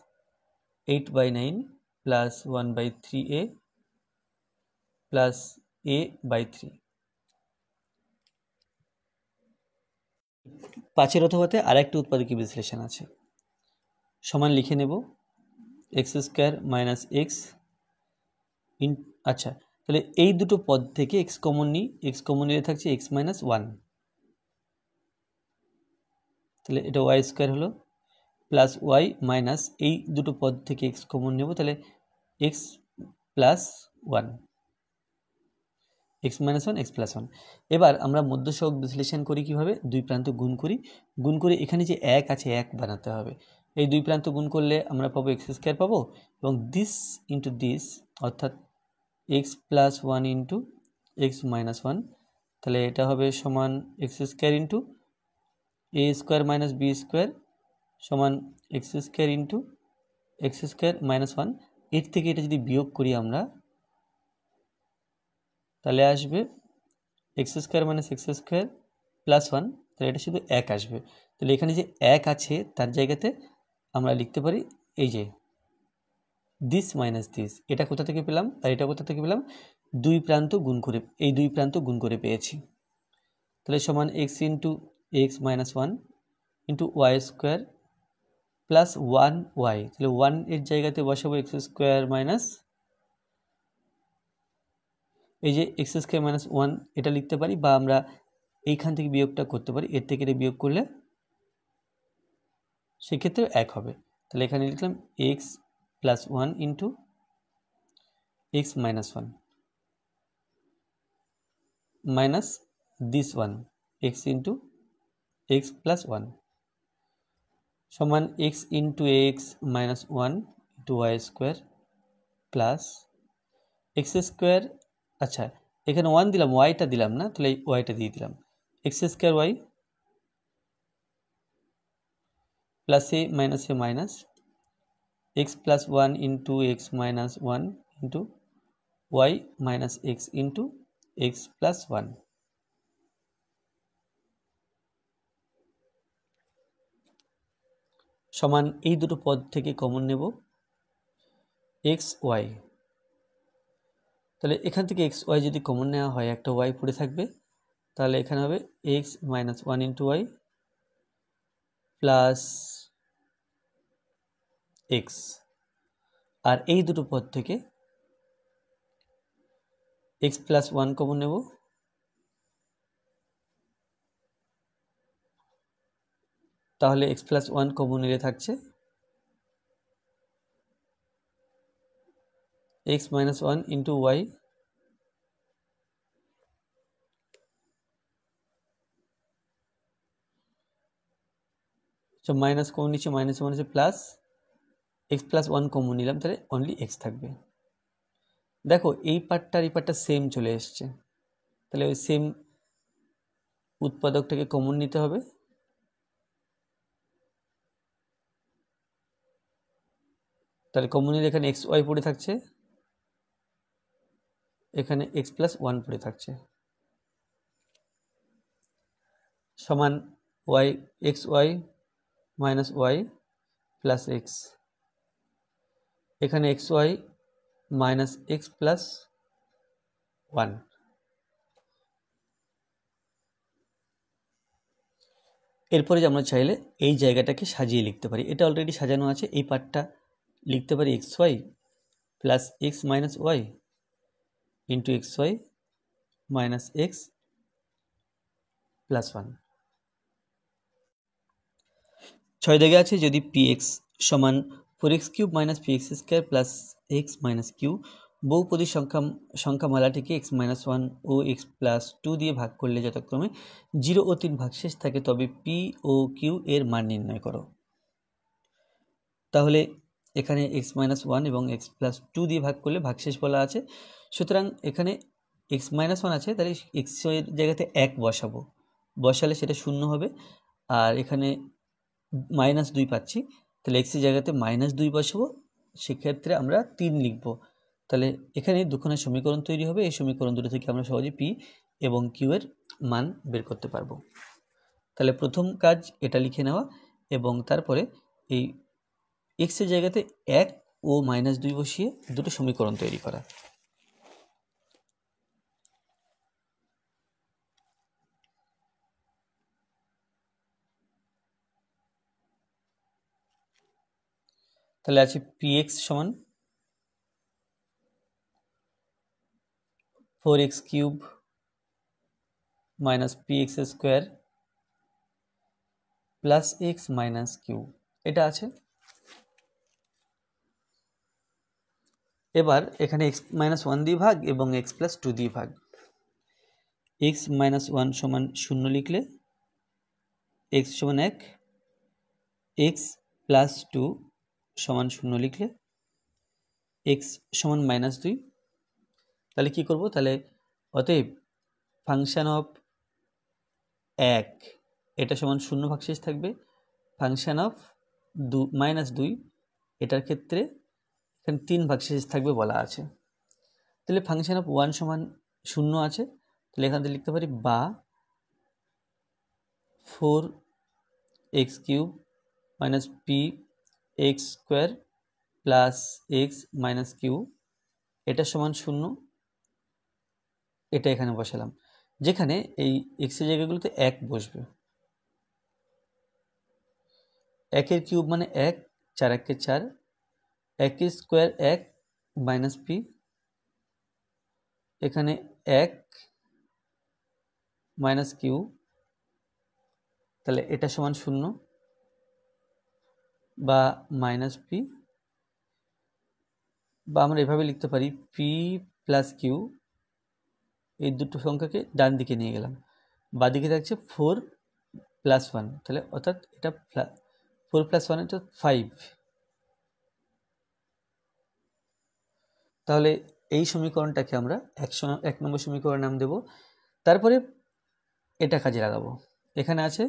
8/9 plus 1/3a plus a/3। 5 অথবাতে আরেকটি উৎপাদকীয় বিশ্লেষণ আছে, সমান লিখে নেব এক্স স্কোয়ার মাইনাস এক্স আচ্ছা, তাহলে এই দুটো পদ থেকে এক্স কমন নিই, এক্স কমন নিলে থাকছে এক্স মাইনাস 1, তাহলে এটা ওয়াই স্কোয়ার হলো প্লাস ওয়াই মাইনাস এই দুটো পদ থেকে এক্স কমন নেব, তাহলে x plus 1, x minus 1 x plus 1। এবার আমরা মধ্যসহগ বিশ্লেষণ করি কিভাবে, দুই প্রান্ত গুণ করি, গুণ করে এখানে যে 1 আছে 1 বানাতে হবে, এই দুই প্রান্ত গুণ করলে আমরা পাবো এক্স স্কোয়ার পাবো, এবং দিস ইন্টু দিস অর্থাৎ x plus 1 into x minus 1, তাহলে এটা হবে সমান x square into a square minus B square সমান x square into x square minus 1। এর থেকে এটা যদি বিয়োগ করি আমরা, তাহলে আসবে x square minus x square plus 1, তাহলে এটা শুধু 1 আসবে। তাহলে এখানে যে 1 আছে তার জায়গাতে আমরা লিখতে পারি এই যে দিস মাইনাস দিস, এটা কোথা থেকে পেলাম আর এটা কোথা থেকে পেলাম, দুই প্রান্ত গুণ করে, এই দুই প্রান্ত গুণ করে পেয়েছি। তাহলে সমান x into x minus 1 into y square plus 1 y, তাহলে 1 এর জায়গাতে বসাবো এক্স স্কোয়ার মাইনাস এই যে এক্স স্কোয়ার মাইনাস 1 এটা লিখতে পারি, বা আমরা এইখান থেকে বিয়োগটা করতে পারি, এর থেকে এটা বিয়োগ করলে সেক্ষেত্রে 1 হবে। তাহলে এখানে লিখলাম x plus 1 into x minus 1 minus this 1 x into x plus 1 সমান x into x minus 1 into y square plus x square, আচ্ছা এখানে 1 দিলাম, ওয়াইটা দিলাম না, তাহলে ওয়াইটা দিয়ে দিলাম, x square y plus a minus x plus 1 into x minus 1 into y minus x into x plus 1। সমান এই দুটো পদ থেকে কমন নেব এক্স ওয়াই, তাহলে এখান থেকে এক্স ওয়াই যদি কমন নেওয়া হয় একটা ওয়াই পড়ে থাকবে, তাহলে এখানে হবে x minus 1 into y plus x, আর এই দুটো পদ থেকে এক্স প্লাস 1 কমন নেব, তাহলে এক্স প্লাস 1 কমন নিলে থাকছে x minus 1 into y minus common নিচ্ছে, মাইনাস মাইনাসে প্লাস এক্স প্লাস 1 কমন নিলাম, তাহলে অনলি এক্স থাকবে। দেখো এই পার্টটার এই পার্টটা সেম চলে এসছে, তাহলে ওই সেম উৎপাদকটাকে কমন নিতে হবে, তাহলে কমন নিলে এখানে এক্স ওয়াই পড়ে থাকছে, এখানে এক্স প্লাস 1 পড়ে থাকছে সমান y x y minus y plus x, এখানে x y minus x plus 1। এরপরে যে আমরা চাইলে এই জায়গাটাকে সাজিয়ে লিখতে পারি, এটা অলরেডি সাজানো আছে, এই পার্টটা লিখতে পারি x y plus x minus y into x y minus x plus 1। 6 দাগে আছে যদি পি এক্স সমান 4x cube minus p x square plus x minus q বহুপদী সংখ্যামালাটিকে x-1 ও x+2 দিয়ে ভাগ করলে যথাক্রমে 0 ও 3 ভাগশেষ থাকে, তবে p ও q এর মান নির্ণয় করো। তাহলে এখানে x-1 এবং x+2 দিয়ে ভাগ করলে ভাগশেষ বলা আছে, সুতরাং এখানে x-1 আছে, তাহলে x এর জায়গাতে 1 বসালে সেটা 0 হবে। আর এখানে -2 পাচ্ছি, তাহলে x এর জায়গাতে -2 বসাবো, সেক্ষেত্রে আমরা 3 লিখব। তাহলে এখানে দুখানের সমীকরণ তৈরি হবে। এই সমীকরণ দুটো থেকে আমরা সহজে p এবং q এর মান বের করতে পারবো। তাহলে প্রথম কাজ এটা লিখে নেওয়া এবং তারপরে এই x এর জায়গাতে 1 ও -2 বসিয়ে দুটো সমীকরণ তৈরি করা। তাহলে আছে px সমান 4x³ minus px square plus x minus q, এটা আছে। এবার এখানে x-1 দিয়ে ভাগ এবং x+2 দিয়ে ভাগ। x-1 সমান 0 লিখলে x সমান 1, x+2 সমান 0 লিখলে x সমান -2। তাহলে কি করব? তাহলে অতএব ফাংশন অফ 1 এটা সমান 0 ভাগশেষ থাকবে, ফাংশন অফ -2 এটার ক্ষেত্রে এখানে 3 ভাগশেষ থাকবে বলা আছে। তাহলে ফাংশন অফ 1 সমান 0 আছে, তাহলে এখান থেকে লিখতে পারি বা 4x³ minus px² plus x minus q, এটা সমান 0। এটা এখানে বসালাম, যেখানে এই x এর জায়গাগুলোতে 1 বসবে। 1 এর কিউব মানে 1, 4 1 4, 1 এর স্কোয়ার 1 মাইনাস p, এখানে 1 মাইনাস কিউ, তাহলে এটা সমান 0 বা মাইনাস p, বা আমরা এভাবে লিখতে পারি p প্লাস কিউ। এই দুটো সংখ্যাকে ডান দিকে নিয়ে গেলাম, বাদিকে থাকছে 4 + 1, তাহলে অর্থাৎ এটা 4 + 1 এটা 5। তাহলে এই সমীকরণটাকে আমরা 1 নম্বর সমীকরণ নাম দেব। তারপরে এটা কাজে লাগাবো। এখানে আছে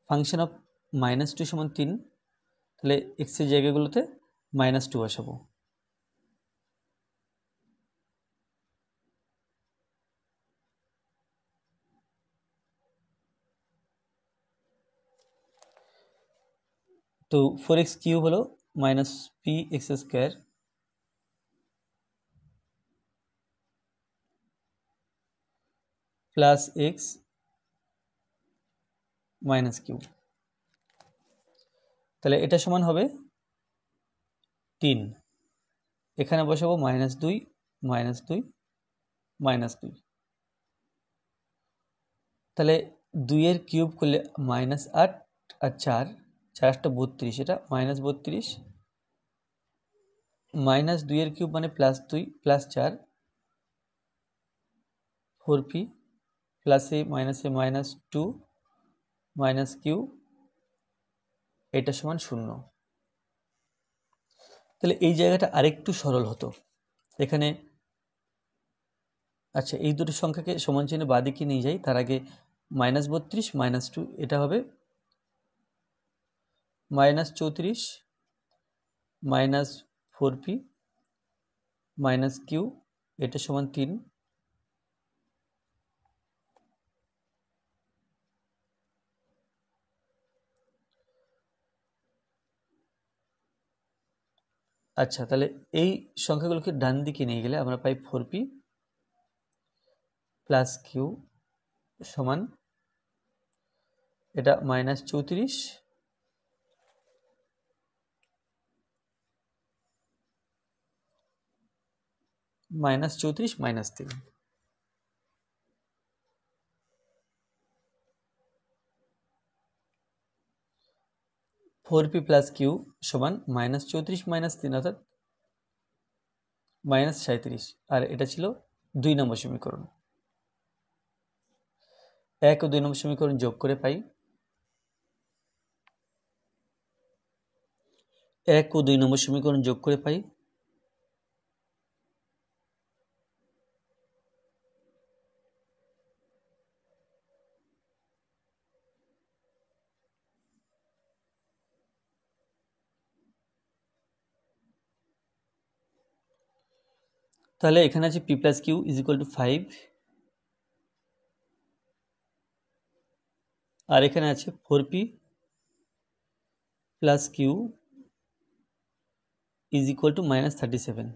ফাংশন অফ -2 সমান 3, তাহলে x এর জায়গাগুলোতে -2 বসাবো। তো 4x³ হলো -px² plus x minus Q, তাহলে এটা সমান হবে 3। এখানে বসাবো -2 -2 -2, তাহলে 2 এর কিউব করলে -8 আর 4 4 = 32, এটা -32, -2 এর কিউব মানে +2 plus 4 4p plus a -2 minus q, এটা সমান 0। তাহলে এই জায়গাটা আরেকটু সরল হতো। এখানে আচ্ছা, এই দুটো সংখ্যাকে সমান চিহ্নে বাঁদিকে নিয়ে যাই, তার আগে -32 -2, এটা হবে -34 -4p মাইনাস কিউ, এটা সমান 3। আচ্ছা, তাহলে এই সংখ্যাগুলোকে ডান দিকে নিয়ে গেলে আমরা পাই 4p প্লাস কিউ সমান এটা -34 -34 -3। 4p প্লাস কিউ সমান -34 -3, অর্থাৎ -37, আর এটা ছিল 2 নম্বর সমীকরণ। 1 ও 2 নম্বর সমীকরণ যোগ করে পাই 1 ও 2 নম্বর সমীকরণ যোগ করে পাই তাহলে এখানে আছে p + q = 5, আর এখানে আছে 4p + q = -37।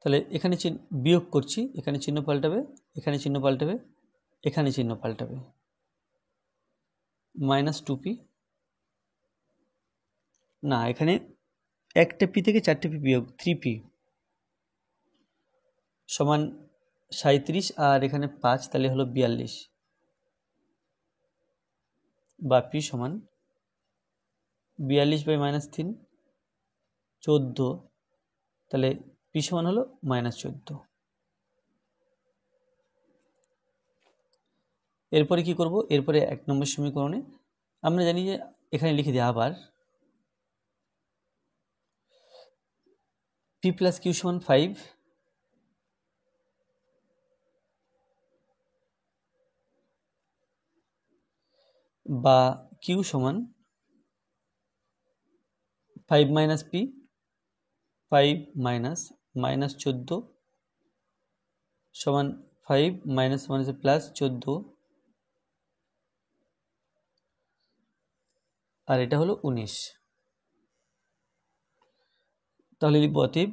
তাহলে এখানে বিয়োগ করছি, এখানে চিহ্ন পাল্টাবে, এখানে চিহ্ন পাল্টাবে, এখানে চিহ্ন পাল্টাবে, -2p, না এখানে একটা p থেকে 4টে p বিয়োগ 3p সমান 37, আর এখানে 5, তাহলে হলো 42, বা p সমান 42/-3 14, তাহলে p সমান হলো -14। এরপরে কি করব, এরপরে 1 নম্বর সমীকরণে আমরা জানি যে এখানে লিখে দিই আবার p + q = 5, বা q সমান 5 - p, 5 - -14 সমান 5 - +14, আর এটা হলো 19। তাহলে লিখব অতএব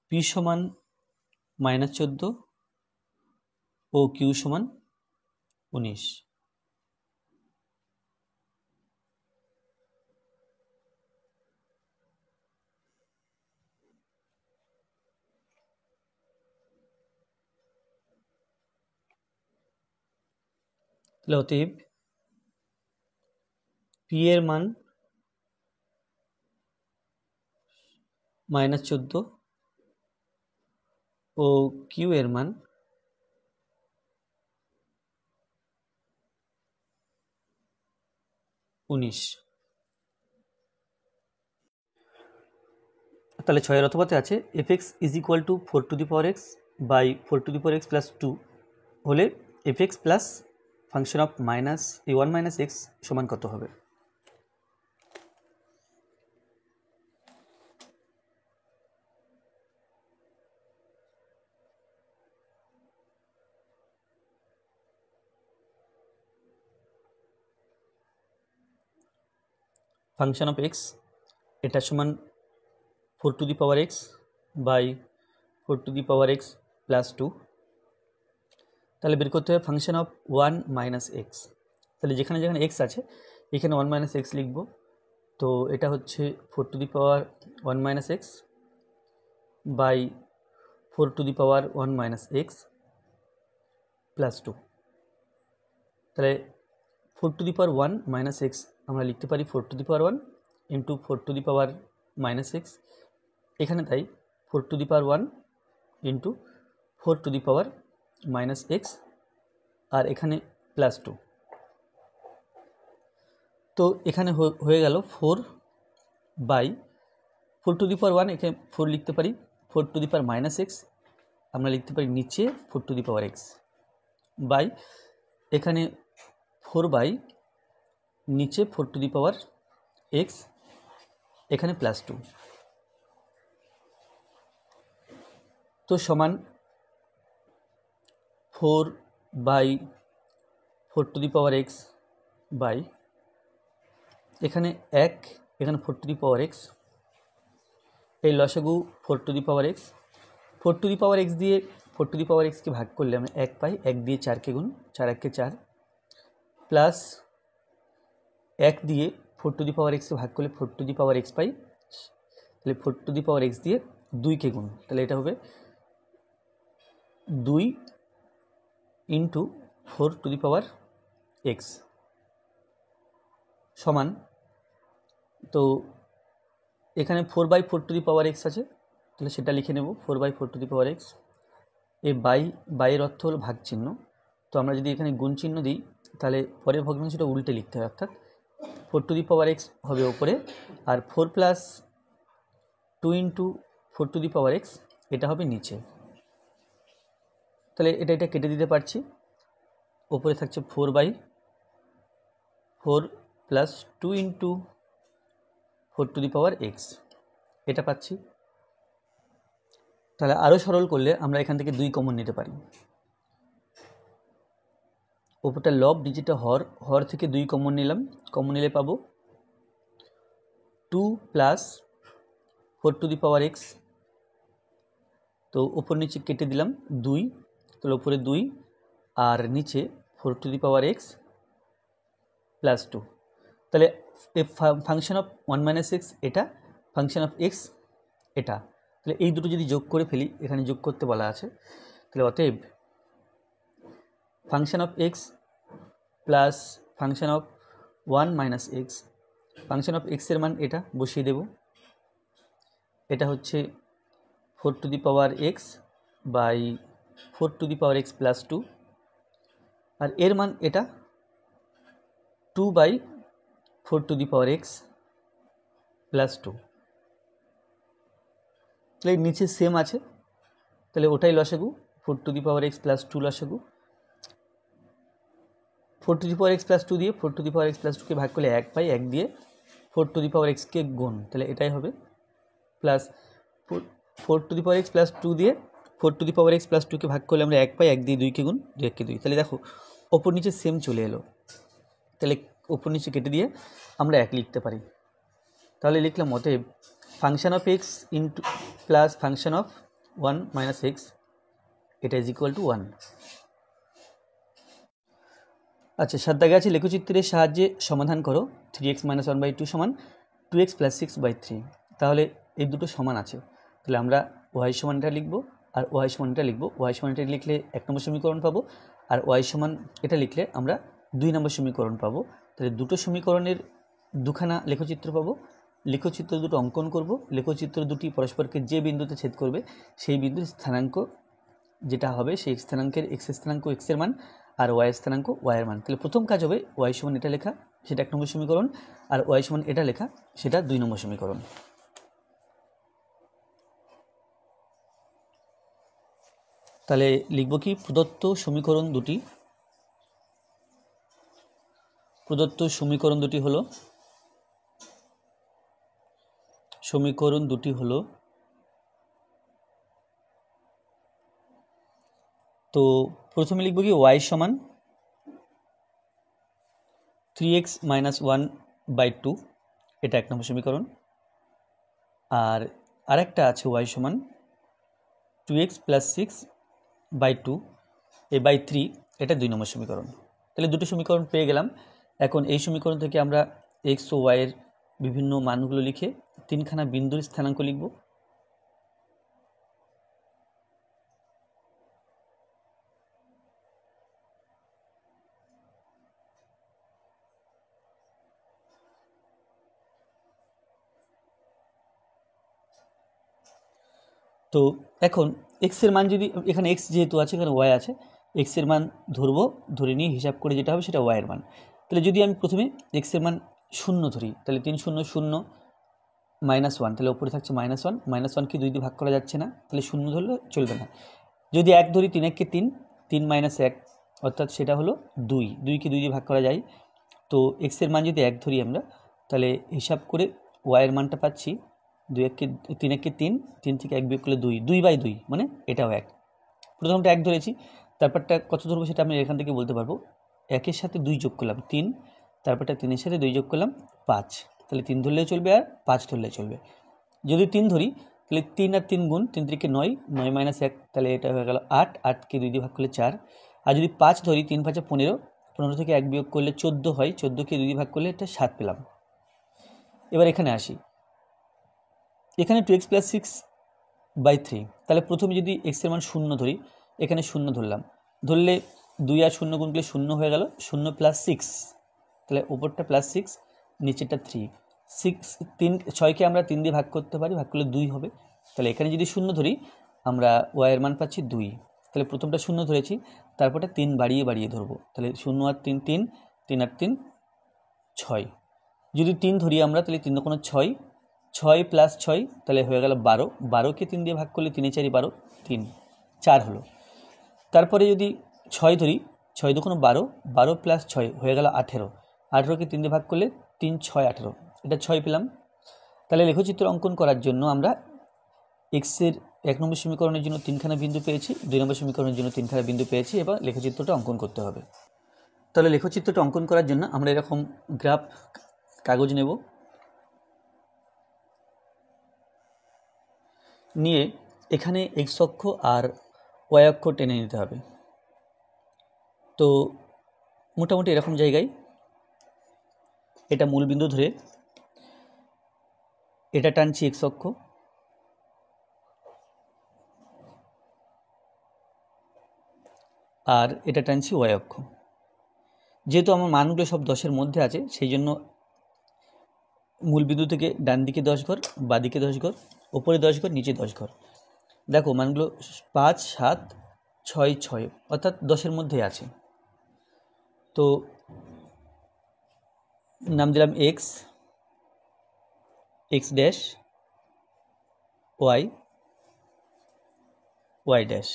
p সমান -14 ও q সমান 19। তাহলে অতএব p এর মান -14 ও q এর মান 19। তাহলে 6 এর অথবাতে আছে fx = 4x by 4x + 2 হলে fx plus function of -1 - x সমান কত হবে? ফাংশন অফ x এটা সমান 4x by 4x + 2, তাহলে বের করতে হবে ফাংশন অফ 1 - x। তাহলে যেখানে যেখানে x আছে এখানে 1 - x লিখব, তো এটা হচ্ছে 4(1 - x by 4(1 - x + 2, তাহলে 4(1 - x আমরা লিখতে পারি 4(1 × 4(-x), এখানে তাই 4(1 × 4(-x), আর এখানে +2, তো এখানে হয়ে গেল 4/4(1), এখানে 4 লিখতে পারি, 4(-x) আমরা লিখতে পারি নিচে 4(x) বাই এখানে 4 নিচে 4(x), এখানে +2, তো সমান 4/4(x) বাই এখানে 1, এখানে 4(x), এই লসাগু 4(x), 4(x) দিয়ে 4(x)কে ভাগ করলে আমরা 1 পাই, 1 দিয়ে 4কে গুণ, 4 1 4, প্লাস 1 দিয়ে 4(x)কে ভাগ করলে 4(x) পাই, তাহলে 4(x) দিয়ে 2কে গুণ, তাহলে এটা হবে 2 ইন্টু 4x সমান, তো এখানে 4/4x আছে, তাহলে সেটা লিখে নেব 4/4x। এই বাইয়ের অর্থ হলো ভাগ চিহ্ন, তো আমরা যদি এখানে গুণ চিহ্ন দিই তাহলে পরের ভগ্নাংশটা উল্টে লিখতে হয়, অর্থাৎ 4x হবে ওপরে, আর 4 + 2 ইন্টু 4x এটা হবে নিচে। তাহলে এটা কেটে দিতে পারছি, ওপরে থাকছে 4/4 + 2 ইন্টু 4x এটা পাচ্ছি। তাহলে আরও সরল করলে আমরা এখান থেকে 2 কমন নিতে পারি, ওপরটা লব নিচেটা হর থেকে 2 কমন নিলাম, কমন নিলে পাবো 2 + 4x, তো ওপর নিচে কেটে দিলাম 2, তাহলে ওপরে 2 আর নিচে 4x + 2, তাহলে ফাংশন অফ 1 - x এটা, ফাংশন অফ x এটা, তাহলে এই দুটো যদি যোগ করে ফেলি, এখানে যোগ করতে বলা আছে, তাহলে অতএব function of x plus function of 1 - x, function of x এর মান এটা বসিয়ে দেব, এটা হচ্ছে 4x বাই 4x + 2, আর এর মান এটা 2/4x + 2, তাহলে নিচে সেম আছে, তাহলে ওটাই লসাগু 4x + 2 লসাগু। 4x + 2 দিয়ে 4x + 2কে ভাগ করলে 1 পাই, 1 দিয়ে 4xকে গুণ, তাহলে এটাই হবে, প্লাস 4x + 2 দিয়ে 4x + 2কে ভাগ করলে আমরা 1 পাই, 1 দিয়ে 2কে গুণ, 2 1 কে 2, তাহলে দেখো ওপর নিচে সেম চলে এলো, তাহলে ওপর নিচে কেটে দিয়ে আমরা 1 লিখতে পারি। তাহলে লিখলাম অতএব function of x into plus function of 1 - x এটা ইজ ইকুয়াল টু 1। আচ্ছা, 7 দাগে আছে লেখচিত্রের সাহায্যে সমাধান করো 3x - 1/2 সমান 2x + 6/3, তাহলে এই দুটো সমান আছে, তাহলে আমরা y সমানটা লিখব আর y সমানটা লিখব, y সমানটা লিখলে 1 নম্বর সমীকরণ পাবো, আর y সমান এটা লিখলে আমরা 2 নম্বর সমীকরণ পাবো। তাহলে দুটো সমীকরণের দুখানা লেখচিত্র পাবো, লেখচিত্র দুটো অঙ্কন করব, লেখচিত্র দুটি পরস্পরকে যে বিন্দুতে ছেদ করবে সেই বিন্দুর স্থানাঙ্ক যেটা হবে সেই স্থানাঙ্কের x স্থানাঙ্ক x এর মান আর y স্থানাঙ্ক y এর মান। তাহলে প্রথম কাজ হবে y সমান এটা লেখা, সেটা 1 নম্বর সমীকরণ, আর y সমান এটা লেখা, সেটা 2 নম্বর সমীকরণ। তাহলে লিখব কি, প্রদত্ত সমীকরণ দুটি হলো তো প্রথমে লিখব কি y সমান 3x - 1/2, এটা 1 নম্বর সমীকরণ, আর আরেকটা আছে y সমান 2x + 6/2 a/3, এটা 2 নম্বর সমীকরণ। তাহলে দুটো সমীকরণ পেয়ে গেলাম। এখন এই সমীকরণ থেকে আমরা x ও y এর বিভিন্ন মানগুলো লিখে 3খানা বিন্দুর স্থানাঙ্ক লিখব। তো এখন x এর মান যদি, এখানে x যেহেতু আছে এখানে y আছে, x এর মান ধরে নিয়ে হিসাব করে যেটা হবে সেটা y এর মান। তাহলে যদি আমি প্রথমে x এর মান 0 ধরি, তাহলে 3 0 0 -1, তাহলে উপরে থাকছে -1, -1 কি 2 দিয়ে ভাগ করা যাচ্ছে না, তাহলে 0 ধরলে চলবে না। যদি 1 ধরি, 3 1 কে 3, 3 - 1 অর্থাৎ সেটা হলো 2, 2 কে 2 দিয়ে ভাগ করা যায়। তো x এর মান যদি 1 ধরি আমরা, তাহলে হিসাব করে y এর মানটা পাচ্ছি 3 1 কে 3, 3 থেকে 1 বিয়োগ করলে 2, 2/2 মানে এটাও 1। প্রথমটা 1 ধরেছি, তারপরটা কত ধরবো সেটা আমি এখান থেকে বলতে পারবো। 1 এর সাথে 2 যোগ করলাম 3, তারপরটা 3 এর সাথে 2 যোগ করলাম 5, তাহলে 3 ধরলেও চলবে আর 5 ধরলেও চলবে। যদি 3 ধরি তাহলে 3 আর 3 গুণ, 3 3 9, 9 - 1, তাহলে এটা হয়ে গেল 8, 8 কে 2 দিয়ে ভাগ করলে 4। আর যদি 5 ধরি, 3 5 15, 15 থেকে 1 বিয়োগ করলে 14 হয়, 14 কে 2 দিয়ে ভাগ করলে এটা 7 পেলাম। এবার এখানে আসি, এখানে 2x + 6 বাই 3। তাহলে প্রথমে যদি এক্সের মান 0 ধরি, এখানে 0 ধরলাম, ধরলে 2 আর 0 গুণ করলে 0 হয়ে গেল, 0 প্লাস 6, তাহলে উপরটা প্লাস 6, নিচেরটা 3। 6কে আমরা 3 দিয়ে ভাগ করতে পারি, ভাগ করলে 2 হবে। তাহলে এখানে যদি 0 ধরি আমরা ওয়াইয়ের মান পাচ্ছি 2। তাহলে প্রথমটা 0 ধরেছি, তারপরটা 3 বাড়িয়ে বাড়িয়ে ধরবো, তাহলে 0 আর 3 3, 3 আর 3 6। যদি 3 ধরি আমরা, তাহলে 3 দুগুণে 6, 6 প্লাস 6 তাহলে হয়ে গেল 12। 12কে 3 দিয়ে ভাগ করলে 3 4 12, 3 4 হলো। তারপরে যদি 6 ধরি, 6 দুগুণে 12, 12 প্লাস 6 হয়ে গেল 18। 18কে 3 দিয়ে ভাগ করলে 3 6 18, এটা 6 পেলাম। তাহলে লেখচিত্র অঙ্কন করার জন্য আমরা এক্সের 1 নম্বর সমীকরণের জন্য 3খানা বিন্দু পেয়েছি, 2 নম্বর সমীকরণের জন্য 3খানা বিন্দু পেয়েছি, এবার লেখচিত্রটা অঙ্কন করতে হবে। তাহলে লেখচিত্রটা অঙ্কন করার জন্য আমরা এরকম গ্রাফ কাগজ নেব, নিয়ে এখানে এক্স অক্ষ আর ওয়াই অক্ষ টেনে নিতে হবে। তো মোটামুটি এরকম জায়গায় এটা মূল বিন্দু ধরে এটা টানছি এক্স অক্ষ, আর এটা টানছি ওয়াই অক্ষ। যেহেতু আমার মানগুলো সব 10-এর মধ্যে আছে, সেই জন্য মূল বিন্দু থেকে ডান দিকে 10 ঘর, বাঁদিকে 10 ঘর, ওপরে 10 ঘর, নিচে 10 ঘর। দেখো মানগুলো 5 7 6 6, অর্থাৎ 10-এর মধ্যে আছে। তো নাম দিলাম x, x dash, y, y dash.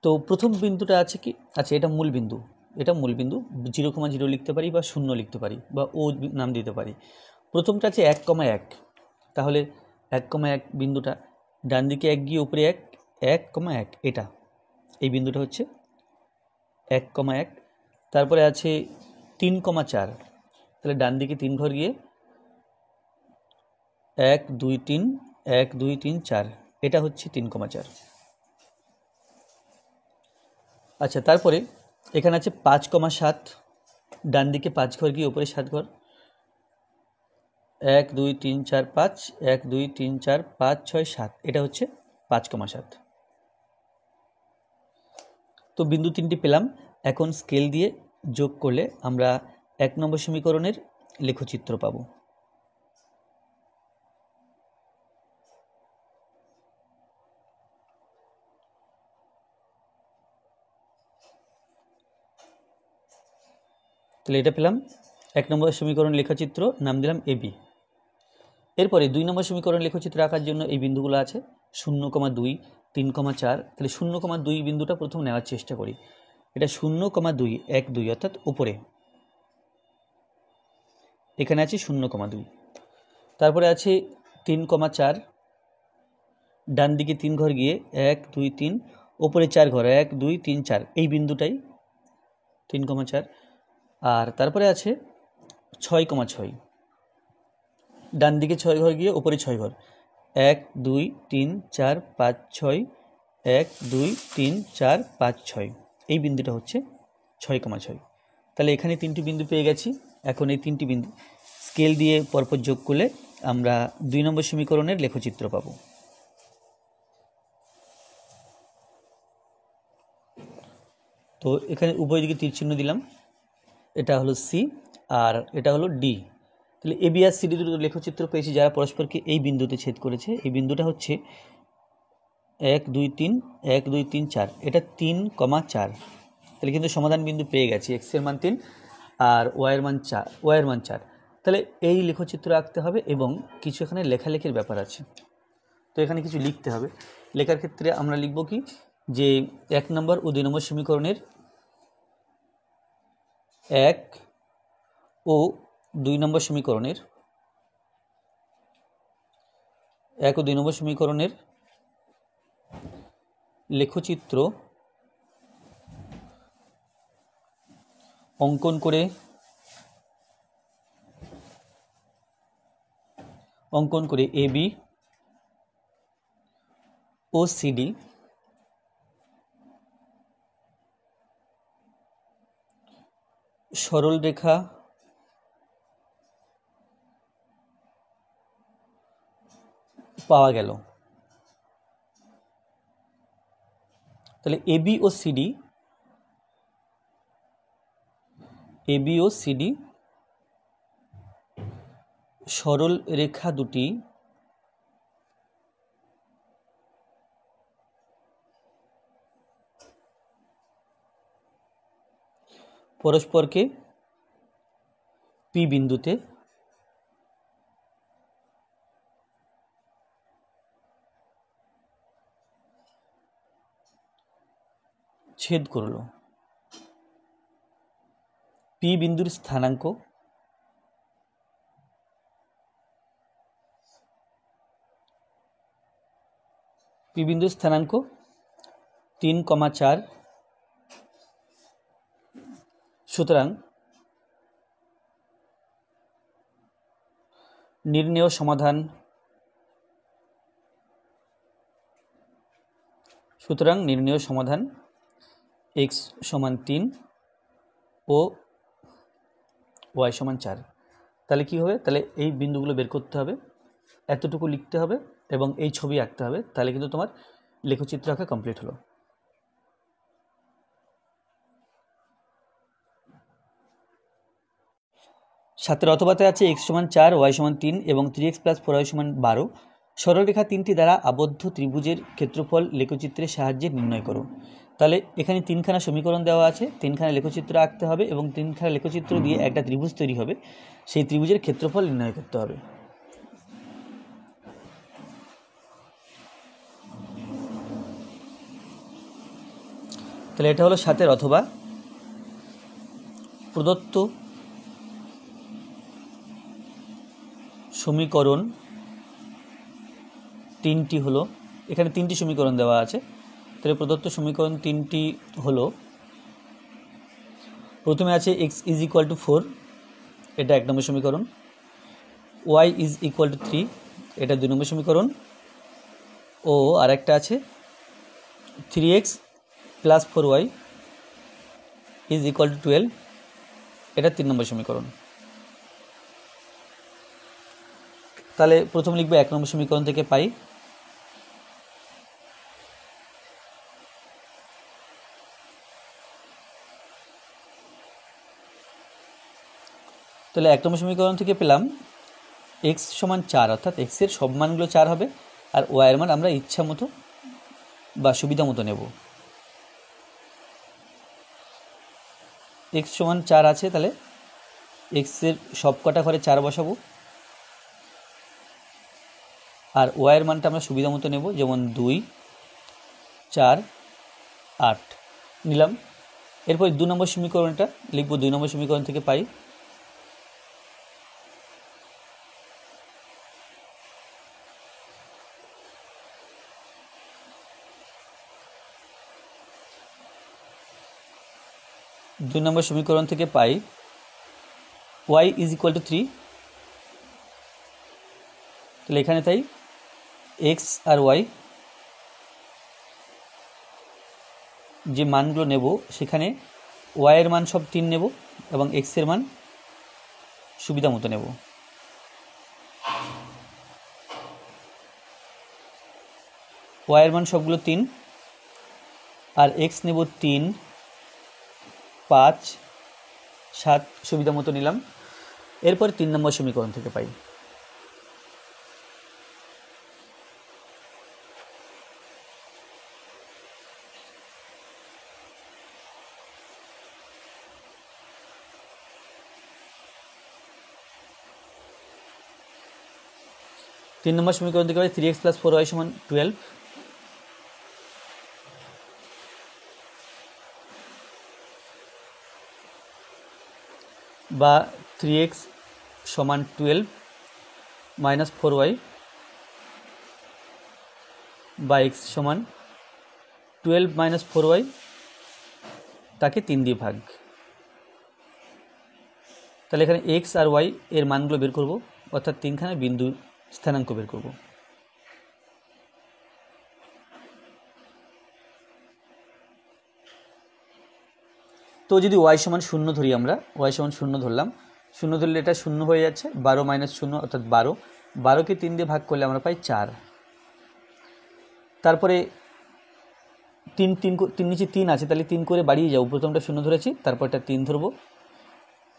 তো প্রথম বিন্দুটা আছে কি, আচ্ছা এটা মূল বিন্দু, এটা মূল বিন্দু, 0,0 লিখতে পারি বা 0 লিখতে পারি বা ও নাম দিতে পারি। প্রথমটা আছে 1,1, তাহলে 1,1 বিন্দুটা ডান দিকে 1 গিয়ে উপরে 1, 1,1, এটা এই বিন্দুটা হচ্ছে 1,1। তারপরে আছে 3,4, তাহলে ডান দিকে 3 ঘর গিয়ে 1 2 3, 1 2 3 4, এটা হচ্ছে 3,4। আচ্ছা, তারপরে এখানে আছে 5,7, ডান দিকে 5 ঘর গিয়ে উপরে 7 ঘর, 1 2 3 4 5, 1 2 3 4 5 6 7, এটা হচ্ছে 5,7। তো বিন্দু 3টি পেলাম। এখন স্কেল দিয়ে যোগ করলে আমরা 1 নম্বর সমীকরণের লেখচিত্র পাব। তাহলে এটা পেলাম 1 নম্বর সমীকরণ লেখচিত্র, নাম দিলাম এবি। এরপরে 2 নম্বর সমীকরণ লেখচিত্র আঁকার জন্য এই বিন্দুগুলো আছে 0,2 3,4। তাহলে 0,2 বিন্দুটা প্রথম নেওয়ার চেষ্টা করি। এটা 0,2 1 2, অর্থাৎ উপরে এখানে আছে 0,2। তারপরে আছে 3,4, ডান দিকে 3 ঘর গিয়ে 1 2 3, ওপরে 4 ঘর 1 2 3 4, এই বিন্দুটাই 3,4। আর তারপরে আছে 6,6, ডান দিকে 6 ঘর গিয়ে ওপরে 6 ঘর 1 2 3 4 5 6, 1 2 3 4 5 6, এই বিন্দুটা হচ্ছে 6,6। তাহলে এখানে 3টি বিন্দু পেয়ে গেছি। এখন এই 3টি বিন্দু স্কেল দিয়ে পরপর যোগ করলে আমরা 2 নম্বর সমীকরণের লেখচিত্র পাব। তো এখানে উভয় দিকে তীর চিহ্ন দিলাম, এটা হলো সি আর এটা হলো ডি। তাহলে A B R C D দুটো লেখচিত্র পেয়েছি যারা পরস্পরকে এই বিন্দুতে ছেদ করেছে। এই বিন্দুটা হচ্ছে 1 2 3, 1 2 3 4, এটা 3,4। তাহলে কিন্তু সমাধান বিন্দু পেয়ে গেছি, এক্স এর মান 3 আর ওয়াইয়ের মান 4, ওয়াইয়ের মান 4। তাহলে এই লেখচিত্র আঁকতে হবে এবং কিছু এখানে লেখালেখির ব্যাপার আছে। তো এখানে কিছু লিখতে হবে। লেখার ক্ষেত্রে আমরা লিখব কি, যে 1 নম্বর ও 2 নম্বর সমীকরণের 1 ও 2 নম্বর সমীকরণের 1 ও 2 নম্বর সমীকরণের লেখচিত্র অঙ্কন করে এ বি ও সিডি সরল রেখা পাওয়া গেল। তাহলে এবি ও সিডি সরল রেখা দুটি পরস্পরকে পি বিন্দুতে ছেদ করল। পি বিন্দুর স্থানাঙ্ক পি বিন্দুর স্থানাঙ্ক 3,4। সুতরাং নির্ণেয় সমাধান x সমান 3 ও y সমান 4। তাহলে কি হবে, তাহলে এই বিন্দুগুলো বের করতে হবে, এতটুকু লিখতে হবে এবং এই ছবি আঁকতে হবে, তাহলে কিন্তু তোমার লেখচিত্র আঁকা কমপ্লিট হলো। সাতের অথবাতে আছে x সমান 4 y সমান 3 এবং 3x + 4y সমান 12 সরলরেখা তিনটি দ্বারা আবদ্ধ ত্রিভুজের ক্ষেত্রফল লেখচিত্রের সাহায্যে নির্ণয় করো। তাহলে এখানে তিনখানা সমীকরণ দেওয়া আছে, তিনখানা লেখচিত্র আঁকতে হবে এবং তিনখানা লেখচিত্র দিয়ে একটা ত্রিভুজ তৈরি হবে, সেই ত্রিভুজের ক্ষেত্রফল নির্ণয় করতে হবে। তাহলে এটা হলো সাতের অথবা। প্রদত্ত সমীকরণ তিনটি হলো, এখানে তিনটি সমীকরণ দেওয়া আছে, তাহলে প্রদত্ত সমীকরণ তিনটি হলো, প্রথমে আছে x = 4, এটা 1 নম্বর সমীকরণ, y = 3, এটা 2 নম্বর সমীকরণ, ও আরেকটা আছে 3x + 4y = 12, এটা 3 নম্বর সমীকরণ। তাহলে প্রথম লিখবে 1 নম্বর সমীকরণ থেকে পাই তাহলে 1 নম্বর সমীকরণ থেকে পেলাম x সমান 4, অর্থাৎ x এর সব মানগুলো 4 হবে আর y এর মান আমরা ইচ্ছা মতো বা সুবিধা মতো নেব। x সমান 4 আছে, তাহলে x এর সব কটা ঘরে 4 বসাবো আর y এর মানটা আমরা সুবিধা মতো নেব, যেমন 2, 4, 8 নিলাম। এরপর 2 নম্বর সমীকরণটা লিখব, 2 নম্বর সমীকরণ থেকে পাই y = 3, তাহলে এখানে তাই x আর y যে মানগুলো নেব সেখানে y এর মান সব 3 নেব এবং x এর মান সুবিধা মতো নেব। y এর মান সবগুলো 3 আর x নেব 3, 5, 7 সুবিধা মতো নিলাম। এরপর 3 নম্বর সমীকরণ থেকে পাই তিন নম্বর সমীকরণ থেকে পাই 3x + 4y = 12, বা 3x = 12 - 4y বা x = 12 - 4y তাকে 3 দিয়ে ভাগ। তাহলে এখানে x আর y এর মানগুলো বের করব, অর্থাৎ তিনখানা বিন্দু স্থানাঙ্ক বের করব। তো যদি y সমান 0 ধরি, আমরা y সমান 0 ধরলাম, 0 ধরলে এটা 0 হয়ে যাচ্ছে, 12 - 0 অর্থাৎ 12, 12কে 3 দিয়ে ভাগ করলে আমরা পাই 4। তারপরে তিন তিন তিন নিচে 3 আছে, তাহলে 3 করে বাড়িয়ে যাবো। প্রথমটা 0 ধরেছি, তারপরটা 3 ধরবো,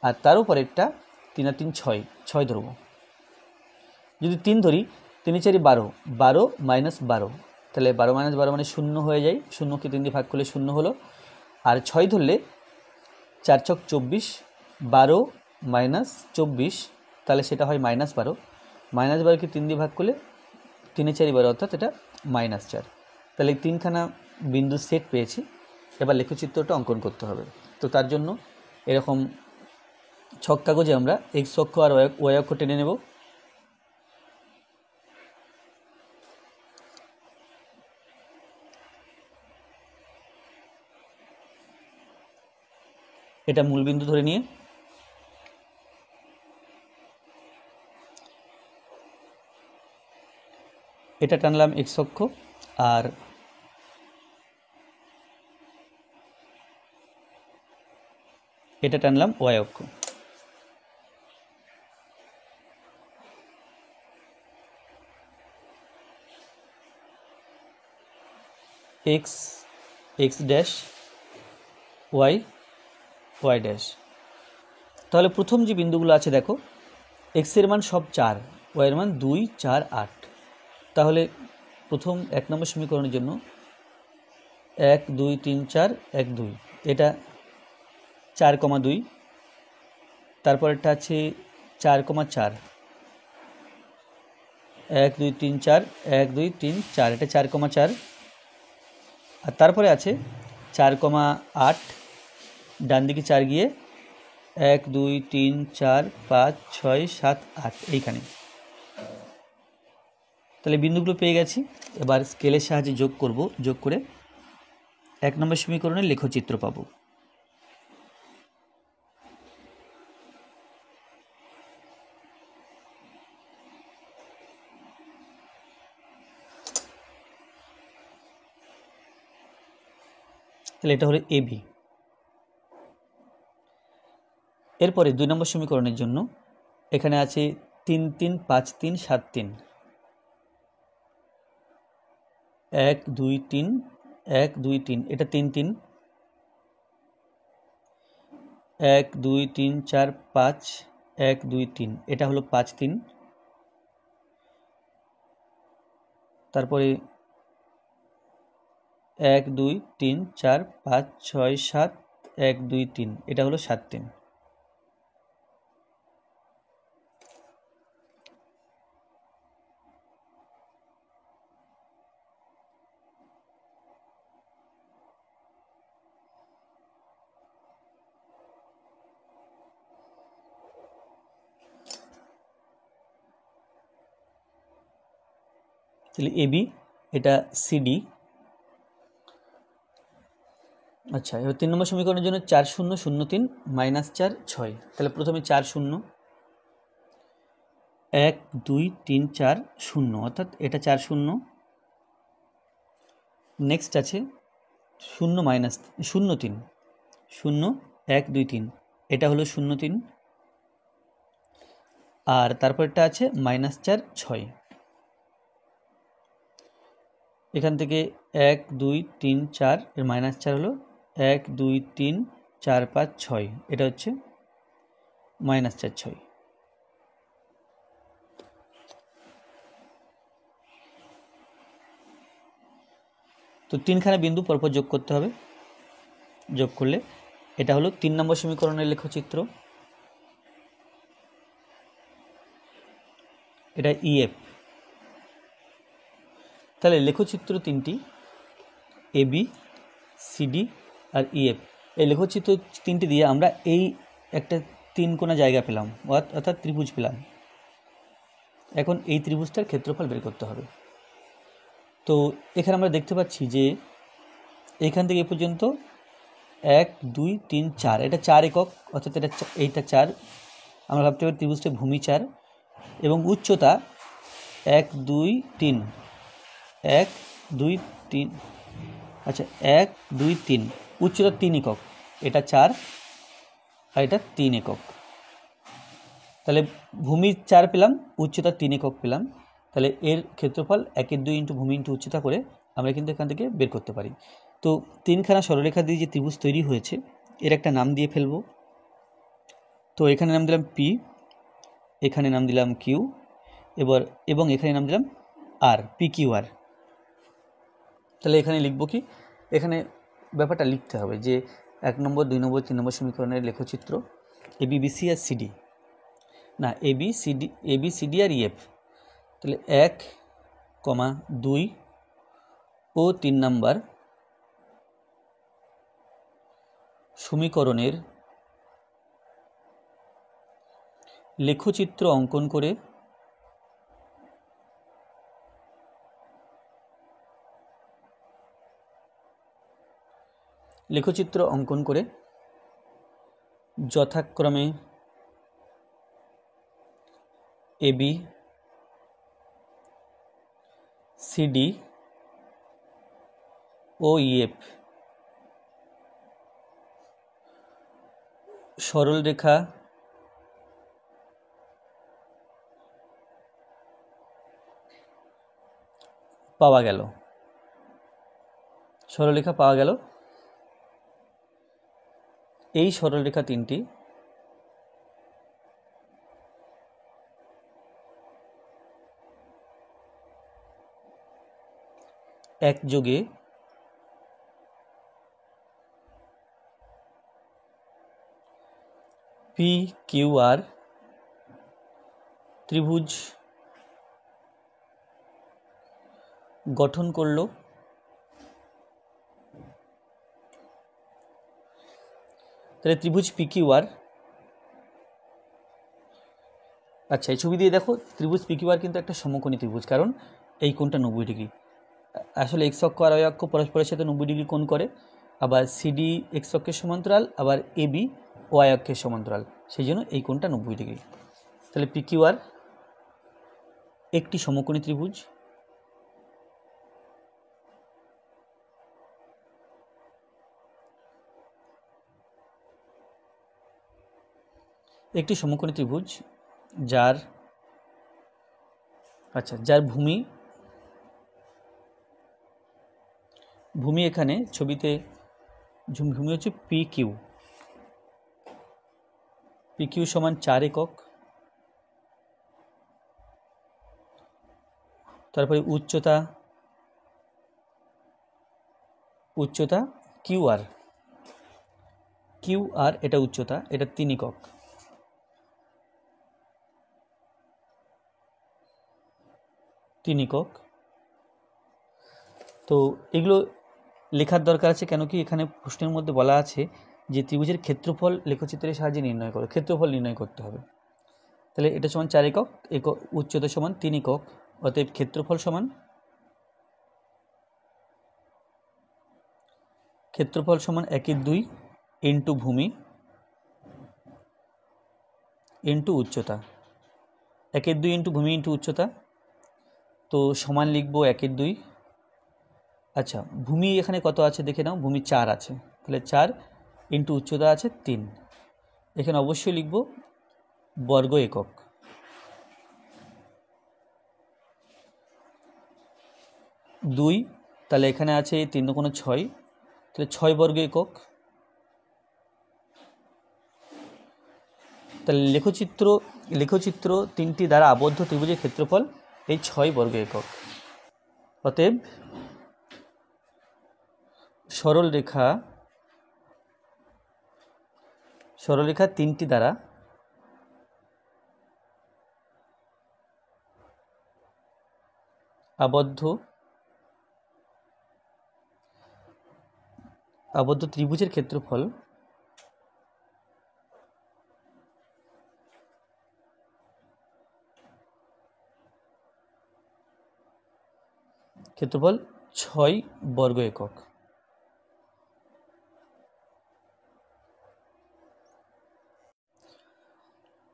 আর তার উপরেরটা 3 আর 3 6 ধরবো। যদি 3 ধরি, 3 4 12, 12 মাইনাস 12, তাহলে 12 মাইনাস 12 মানে 0 হয়ে যায়। 0কে 3 দিয়ে ভাগ করলে 0 হলো। আর 6 ধরলে 4 ছক 24, 12 মাইনাস 24, তাহলে সেটা হয় -12। -12কে 3 দিয়ে ভাগ করলে 3 4 12, অর্থাৎ এটা -4। তাহলে এই 3খানা বিন্দু সেট পেয়েছি। এবার লেখচিত্রটা অঙ্কন করতে হবে। তো তার জন্য এরকম ছক কাগজে আমরা এক্স অক্ষ আর ওয়াই অক্ষ টেনে নেব। এটা মূলবিন্দু ধরে নিয়ে এটা টানলাম এক্স অক্ষ, আর এটা টানলাম ওয়াই অক্ষ। X x dash, y y dash. তাহলে প্রথম যে বিন্দুগুলো আছে দেখো, এক্সের মান সব 4, ওয়াইয়ের মান 2 4 8। তাহলে প্রথম 1 নম্বর সমীকরণের জন্য 1 2 3 4 1 2, এটা 4,2। তারপরেরটা আছে 4,4, 1 2 3 4 1 2 3 4, এটা 4,4। আর তারপরে আছে 4,8, ডান দিকে 4 গিয়ে 1 2 3 4 5 6 7 8 এইখানে। তাহলে বিন্দুগুলো পেয়ে গেছি। এবার স্কেলের সাহায্যে যোগ করব, যোগ করে 1 নম্বর সমীকরণের লেখচিত্র পাবো। তাহলে এটা হলো এবি। এরপরে 2 নম্বর সমীকরণের জন্য এখানে আছে 3 3 5 3 7 3, 1 2 3 1 2 3, এটা 3 3, 1 2 3 4 5 1 2 3, এটা হলো 5 3। তারপরে 1 2 3 4 5 6 7 1 2 3, এটা হলো 7 3। তাহলে এবি, এটা সিডি। আচ্ছা, এবার 3 নম্বর সমীকরণের জন্য 4 0 0 3 -4 6। তাহলে প্রথমে 4 0, 1 2 3 4 0, অর্থাৎ এটা 4 0। নেক্সট আছে 0 0 3 0 1 2 3, এটা হলো 0 3। আর তারপরটা আছে -4 6। এখান থেকে 1 2 3 4, এর -4 হলো 1 2 3 4 5 6, এটা হচ্ছে -4 6। তো 3খানা বিন্দু পরপর যোগ করতে হবে। যোগ করলে এটা হলো 3 নম্বর সমীকরণের লেখচিত্র। এটা ইএফ। তাহলে লেখচিত্র 3টি, এবি, সিডি আর ইএফ। এই লেখচিত্র 3টি দিয়ে আমরা এই একটা 3 কোণা জায়গা পেলাম, অর্থাৎ ত্রিভুজ পেলাম। এখন এই ত্রিভুজটার ক্ষেত্রফল বের করতে হবে। তো এখানে আমরা দেখতে পাচ্ছি যে এখান থেকে এ পর্যন্ত 1 2 3 4, এটা 4 একক, অর্থাৎ এইটা 4। আমরা ভাবতে পারি ত্রিভুজটা ভূমি 4 এবং উচ্চতা 1 2 3 1 2 3, আচ্ছা 1 2 3, উচ্চতা 3 একক, এটা 4 আর এটা 3 একক। তাহলে ভূমি 4 পেলাম, উচ্চতা 3 একক পেলাম। তাহলে এর ক্ষেত্রফল 1 2 ইন্টু ভূমি ইন্টু উচ্চতা করে আমরা কিন্তু এখান থেকে বের করতে পারি। তো তিনখানা সরলরেখা দিয়ে যে ত্রিভুজ তৈরি হয়েছে এর একটা নাম দিয়ে ফেলবো। তো এখানে নাম দিলাম পি, এখানে নাম দিলাম কিউ, এবং এখানে নাম দিলাম আর, পি কিউ আর। তাহলে এখানে লিখবো কি, এখানে ব্যাপারটা লিখতে হবে যে 1 নম্বর 2 নম্বর 3 নম্বর সমীকরণের লেখচিত্র এবি বিসি আর সিডি, না এবি সিডি আর ইএফ। তাহলে 1, 2 ও 3 নম্বর সমীকরণের লেখচিত্র অঙ্কন করে যথাক্রমে এবি সিডি ও ইএফ সরলরেখা পাওয়া গেল। এই সরলরেখা তিনটি একযোগে পি কিউ আর ত্রিভুজ গঠন করলো। তাহলে ত্রিভুজ পি কিউ আর, আচ্ছা এই ছবি দিয়ে দেখো ত্রিভুজ পি কিউ আর কিন্তু একটা সমকোণী ত্রিভুজ, কারণ এই কোণটা 90 ডিগ্রি। আসলে এক্স অক্ষ আর ওয়াই অক্ষ পরস্পরের সাথে 90 ডিগ্রি কোণ করে, আবার সিডি এক্স অক্ষের সমান্তরাল, আবার এবি ওয়াই অক্ষের সমান্তরাল, সেই জন্য এই কোণটা 90 ডিগ্রি। তাহলে পি কিউ আর একটি সমকোণী ত্রিভুজ যার ভূমি এখানে ছবিতে ভূমি হচ্ছে পি কিউ সমান 4 একক। তারপরে উচ্চতা কিউ আর এটা উচ্চতা, এটা 3 একক। তো এগুলো লেখার দরকার আছে, কেন কি এখানে প্রশ্নের মধ্যে বলা আছে যে ত্রিভুজের ক্ষেত্রফল লেখচিত্রের সাহায্যে ক্ষেত্রফল নির্ণয় করতে হবে। তাহলে এটা সমান 4 একক, উচ্চতা সমান 3 একক, অতএব ক্ষেত্রফল সমান 1/2 ইন্টু ভূমি ইন্টু উচ্চতা। 1/2 ইন্টু ভূমি ইন্টু উচ্চতা, তো সমান লিখবো 1/2। আচ্ছা ভূমি এখানে কত আছে দেখে নাও, ভূমি 4 আছে, তাহলে 4 ইন্টু উচ্চতা আছে 3, এখানে অবশ্যই লিখব বর্গ একক। দুই, তাহলে এখানে আছে 3 × 6, তাহলে 6 বর্গ একক। তাহলে লেখচিত্র 3টি দ্বারা আবদ্ধ ত্রিভুজের ক্ষেত্রফল এই 6 বর্গ একক। অতএব সরলরেখা 3টি দ্বারা আবদ্ধ ত্রিভুজের ক্ষেত্রফল ক্ষেত্রফল 6 বর্গ একক।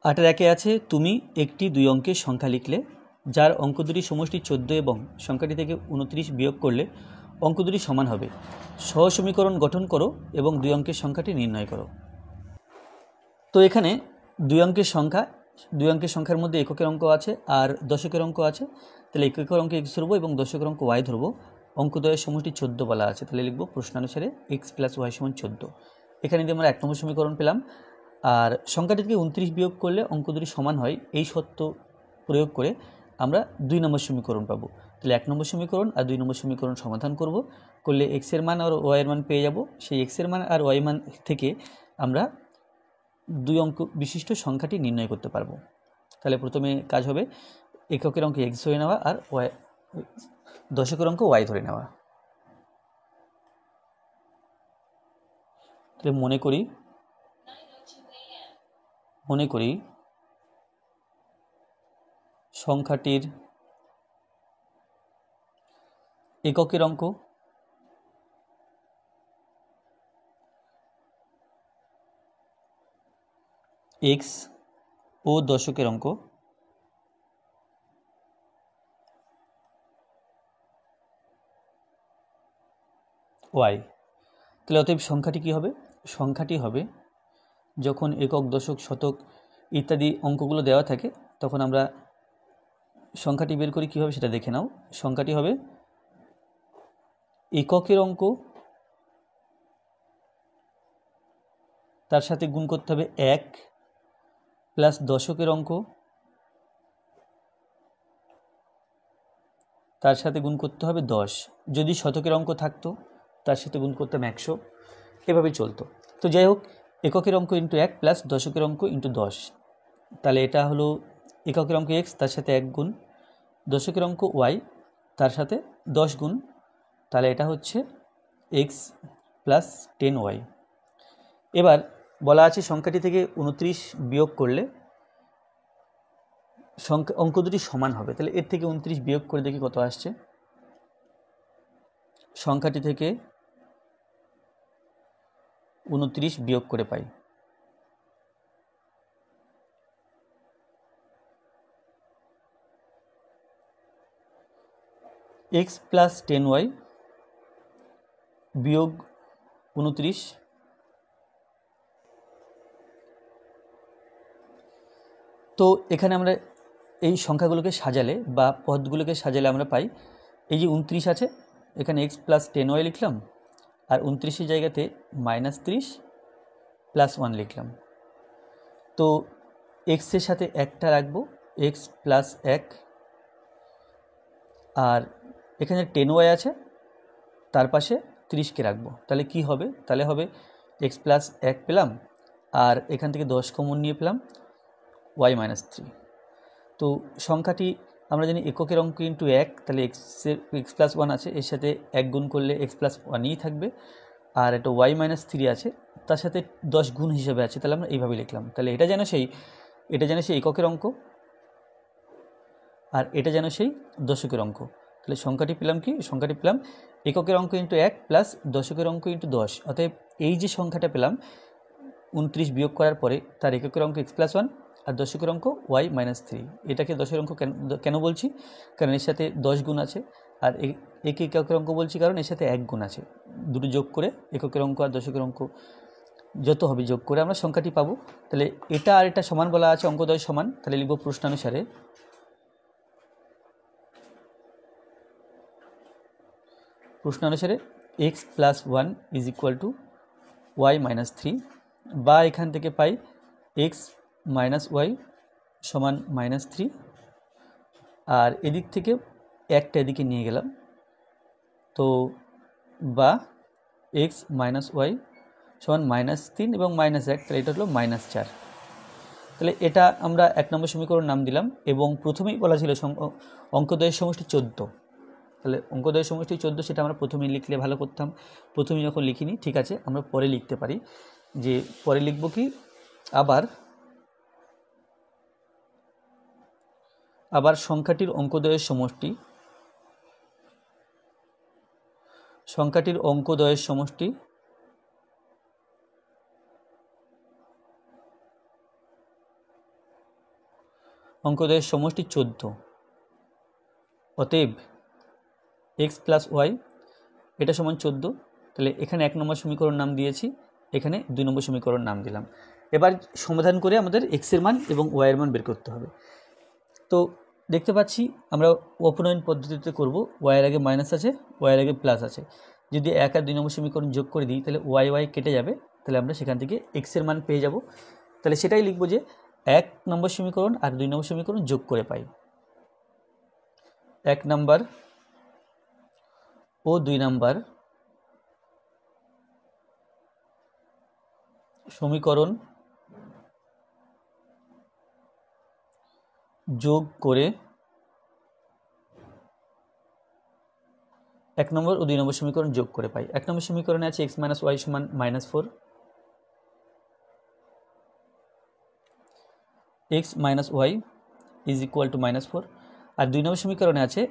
8 এর 1 আছে তুমি একটি 2 অঙ্কের সংখ্যা লিখলে যার অঙ্ক দুটি সমষ্টি 14 এবং সংখ্যাটি থেকে 29 বিয়োগ করলে অঙ্ক দুটি সমান হবে। সহ সমীকরণ গঠন করো এবং 2 অঙ্কের সংখ্যাটি নির্ণয় করো। তো এখানে 2 অঙ্কের সংখ্যার মধ্যে এককের অঙ্ক আছে আর দশকের অঙ্ক আছে। তাহলে এককের অঙ্কে x ধরবো এবং দশকের অঙ্ক y ধরবো। অঙ্কদ্বয়ের সমষ্টি 14 বলা আছে, তাহলে লিখব প্রশ্নানুসারে এক্স প্লাস ওয়াই সমান 14। এখানে দিয়ে আমরা 1 নম্বর সমীকরণ পেলাম। আর সংখ্যাটি থেকে 29 বিয়োগ করলে অঙ্ক দুটি সমান হয়, এই সত্য প্রয়োগ করে আমরা 2 নম্বর সমীকরণ পাবো। তাহলে 1 নম্বর সমীকরণ আর 2 নম্বর সমীকরণ সমাধান করলে এক্সের মান আর ওয়াইয়ের মান পেয়ে যাব। সেই এক্সের মান আর ওয়াই মান থেকে আমরা 2 অঙ্ক বিশিষ্ট সংখ্যাটি নির্ণয় করতে পারবো। তাহলে প্রথমে কাজ হবে এককের অঙ্ক এক্স ধরে নেওয়া আর ওয়াই দশকের অঙ্ক ওয়াই ধরে নেওয়া। তাহলে মনে করি সংখ্যাটির এককের অঙ্ক এক্স ও দশকের অঙ্ক ওয়াই। তাহলে অতএব সংখ্যাটি কী হবে? সংখ্যাটি হবে যখন একক, দশক, শতক ইত্যাদি অঙ্কগুলো দেওয়া থাকে তখন আমরা সংখ্যাটি বের করি কীভাবে সেটা দেখে নাও। সংখ্যাটি হবে এককের অঙ্ক তার সাথে গুণ করতে হবে 1 প্লাস দশকের অঙ্ক তার সাথে গুণ করতে হবে 10। যদি শতকের অঙ্ক থাকতো তার সাথে গুণ করতাম 100, এভাবেই চলতো। তো যাই হোক, এককের অঙ্ক ইন্টু 1 প্লাস দশকের অঙ্ক ইন্টু 10, তাহলে এটা হলো এককের অঙ্ক এক্স তার সাথে 1 গুণ, দশকের অঙ্ক ওয়াই তার সাথে 10 গুণ, তাহলে এটা হচ্ছে এক্স প্লাস 10y। এবার বলা আছে সংখ্যাটি থেকে 29 বিয়োগ করলে অঙ্ক দুটি সমান হবে। তাহলে এর থেকে 29 বিয়োগ করে দেখি কত আসছে। সংখ্যাটি থেকে 29 বিয়োগ করে পাই এক্স প্লাস 10y বিয়োগ 29। তো এখানে আমরা এই সংখ্যাগুলোকে সাজালে বা পদগুলোকে সাজালে আমরা পাই এই যে 29 আছে, এখানে এক্স প্লাস 10y লিখলাম আর 29-এর জায়গাতে -30 প্লাস 1 লিখলাম। তো এক্সের সাথে একটা রাখবো, এক্স প্লাস 1, আর এখানে 10y আছে তার পাশে 30কে রাখবো। তাহলে কি হবে? তাহলে হবে এক্স প্লাস 1 পেলাম আর এখান থেকে 10 কমন নিয়ে পেলাম y - 3। তো সংখ্যাটি আমরা জানি এককের অঙ্ক ইন্টু 1, তাহলে এক্স প্লাস 1 আছে, এর সাথে 1 গুণ করলে এক্স প্লাস 1ই থাকবে, আর এটা y - 3 আছে তার সাথে 10 গুণ হিসেবে আছে, তাহলে আমরা এইভাবে লিখলাম। তাহলে এটা যেন সেই এককের অঙ্ক আর এটা যেন সেই দশকের অঙ্ক। তাহলে সংখ্যাটি পেলাম কি? সংখ্যাটি পেলাম এককের অঙ্ক ইন্টু 1 প্লাস দশকের অঙ্ক ইন্টু 10। অতএব এই যে সংখ্যাটা পেলাম 29 বিয়োগ করার পরে তার এককের অঙ্ক এক্স প্লাস 1 আর দশকের অঙ্ক y - 3। এটাকে দশের অঙ্ক কেন বলছি? কারণ এর সাথে 10 গুণ আছে, আর এককের অঙ্ক বলছি কারণ এর সাথে 1 গুণ আছে। দুটো যোগ করে এককের অঙ্ক আর দশকের অঙ্ক যত হবে যোগ করে আমরা সংখ্যাটি পাবো। তাহলে এটা আর এটা সমান বলা আছে, অঙ্কদ্বয় সমান। তাহলে লিখব প্রশ্নানুসারে x plus 1 is equal to y - 3, বা এখান থেকে পাই এক্স মাইনাস ওয়াই সমান -3, আর এদিক থেকে একটা এদিকে নিয়ে গেলাম, তো বা এক্স মাইনাস ওয়াই সমান -3 এবং -1, তাহলে এটা হলো -4। তাহলে এটা আমরা 1 নম্বর সমীকরণ নাম দিলাম, এবং প্রথমেই বলা ছিল অঙ্কদ্বয়ের সমষ্টি 14। তাহলে অঙ্কদ্বয়ের সমষ্টি 14, সেটা আমরা প্রথমেই লিখলে ভালো করতাম। প্রথমেই যখন লিখিনি, ঠিক আছে, আমরা পরে লিখতে পারি। যে পরে লিখব কি, আবার সংখ্যাটির অঙ্কদ্বয়ের সমষ্টি অঙ্কদ্বয়ের সমষ্টি 14। অতএব এক্স প্লাস ওয়াই এটা সমান 14। তাহলে এখানে 1 নম্বর সমীকরণ নাম দিয়েছি, এখানে 2 নম্বর সমীকরণ নাম দিলাম। এবার সমাধান করে আমাদের এক্সের মান এবং ওয়াইয়ের মান বের করতে হবে। তো দেখতে পাচ্ছি আমরা অপনয়ন পদ্ধতিতে করব, ওয়াইয়ের আগে মাইনাস আছে, ওয়াইয়ের আগে প্লাস আছে। যদি 1 আর 2 নম্বর সমীকরণ যোগ করে দিই তাহলে ওয়াই কেটে যাবে, তাহলে আমরা সেখান থেকে এক্সের মান পেয়ে যাব। তাহলে সেটাই লিখব যে 1 নম্বর সমীকরণ আর 2 নম্বর সমীকরণ যোগ করে পাই 1 নম্বর ও 2 নম্বর সমীকরণ যোগ করে 1 নম্বর ও 2 নম্বর সমীকরণ যোগ করে পাই। 1 নম্বর সমীকরণে আছে x - y = -4, x - y = -4, আর 2 নম্বর সমীকরণে আছে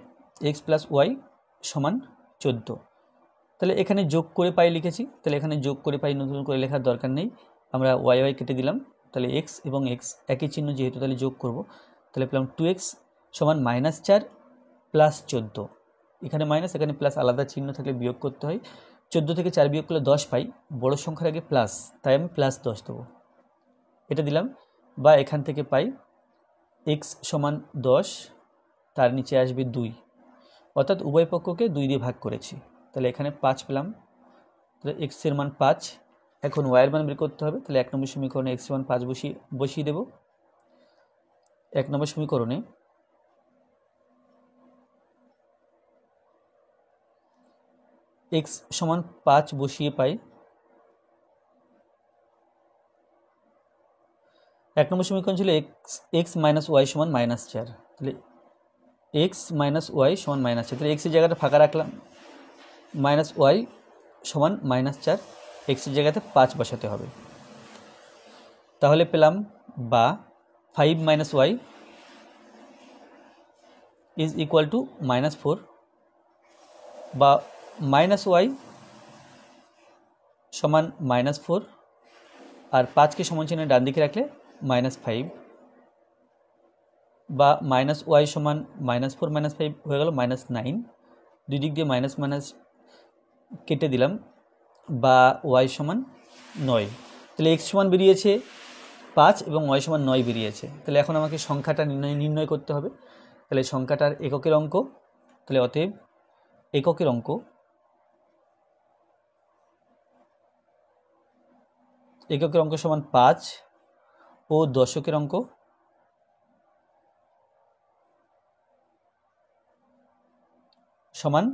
x + y = 14। তাহলে এখানে যোগ করে পাই লিখেছি, তাহলে এখানে যোগ করে পাই নতুন করে লেখার দরকার নেই, আমরা y কেটে দিলাম। তাহলে x এবং x একই চিহ্ন যেহেতু, তাহলে যোগ করব, তাহলে পেলাম 2x = -4 + 14। এখানে মাইনাস, এখানে প্লাস, আলাদা চিহ্ন থাকলে বিয়োগ করতে হয়। 14 থেকে 4 বিয়োগ করলে 10 পাই, বড় সংখ্যার আগে প্লাস, তাই আমি +10 দেবো, এটা দিলাম। বা এখান থেকে পাই x = 10, তার নিচে আসবে 2, অর্থাৎ উভয় পক্ষকে 2 দিয়ে ভাগ করেছি, তাহলে এখানে 5 পেলাম। তাহলে x এর মান 5, এখন y এর মান বের করতে হবে। তাহলে 1 নম্বর সমীকরণে x এর মান 5 বসিয়ে দেব। 1 নম্বর সমীকরণে x = 5 বসিয়ে পাই 1 নম্বর সমীকরণ ছিল x - y = -4, তাহলে x - y = -4, তাহলে x এর জায়গাটা ফাঁকা রাখলাম, -y = -4, x এর জায়গাতে 5 বসাতে হবে। তাহলে পেলাম বা 5 - y = -4, বা -y = -4, আর 5কে সমান চিহ্নে ডান দিকে রাখলে -5, বা -y = -4 - 5 হয়ে গেল -9, দুই দিক দিয়ে মাইনাস মাইনাস কেটে দিলাম, বা y = 9। তাহলে x সমান বেরিয়েছে 5 এবং y = 9 বেরিয়েছে। তাহলে এখন আমাকে সংখ্যাটা নির্ণয় করতে হবে। তাহলে সংখ্যাটার এককের অঙ্ক, তাহলে অতএব এককের অঙ্ক সমান 5 ও দশকের অঙ্ক সমান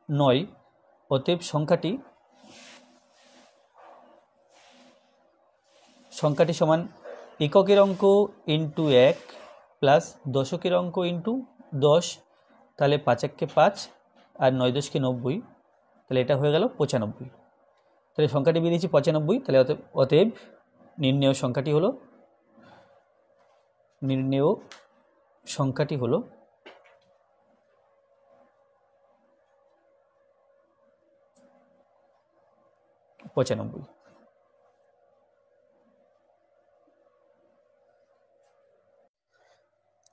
9, অতএব সংখ্যাটি সমান এককের অঙ্ক ইন্টু 1 প্লাস দশকের অঙ্ক ইন্টু 10, তাহলে 5 × 5 আর 9 × 10 = 90, তাহলে এটা হয়ে গেল 95। তাহলে সংখ্যাটি বেরিয়েছে 95। তাহলে অতএব নির্ণেয় সংখ্যাটি হলো 95।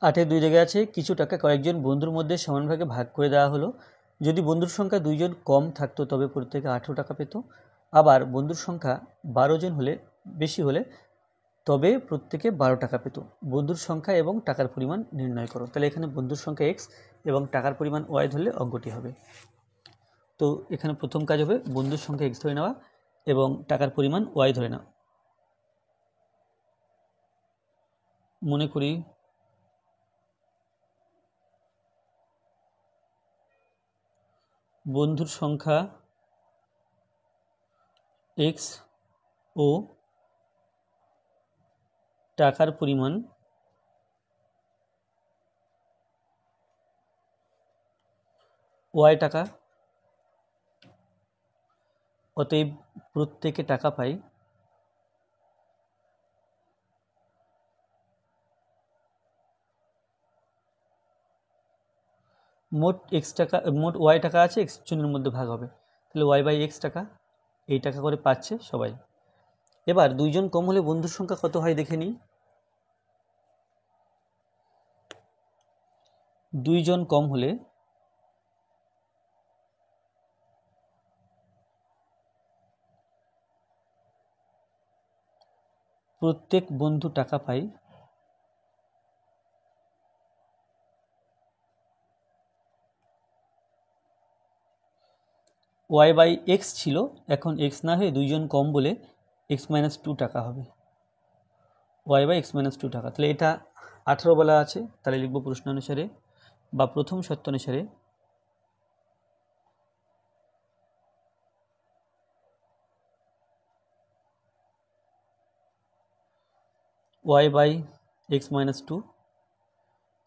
8-এর 2 জায়গায় আছে কিছু টাকা কয়েকজন বন্ধুর মধ্যে সমানভাগে ভাগ করে দেওয়া হলো। যদি বন্ধুর সংখ্যা 2 জন কম থাকতো তবে প্রত্যেকে 18 টাকা পেত। আবার বন্ধুর সংখ্যা 12 জন বেশি হলে তবে প্রত্যেকে 12 টাকা পেত। বন্ধুর সংখ্যা এবং টাকার পরিমাণ নির্ণয় করো। তাহলে এখানে বন্ধুর সংখ্যা x এবং টাকার পরিমাণ y ধরলে অঙ্কটি হবে। তো এখানে প্রথম কাজ হবে বন্ধুর সংখ্যা x ধরে নেওয়া এবং টাকার পরিমাণ y ধরে নেওয়া। মনে করি বন্ধুর সংখ্যা x ও টাকার পরিমাণ y টাকা, অতএব প্রত্যেকে টাকা পাই। মোট y টাকা আছে, x জনের মধ্যে ভাগ হবে, তাহলে y/x টাকা, এই টাকা করে পাচ্ছে সবাই। এবার 2 জন কম হলে বন্ধুর সংখ্যা কত হয় দেখে নিই। 2 জন কম হলে প্রত্যেক বন্ধু টাকা পায় ওয়াই বাই এক্স ছিল, এখন এক্স না হয়ে দুইজন কম বলে এক্স মাইনাস 2 টাকা হবে, ওয়াই বাই এক্স মাইনাস 2 টাকা। তাহলে এটা 18 বলা আছে, তাহলে লিখব প্রশ্ন অনুসারে বা প্রথম শর্ত অনুসারে ওয়াই বাই এক্স মাইনাস 2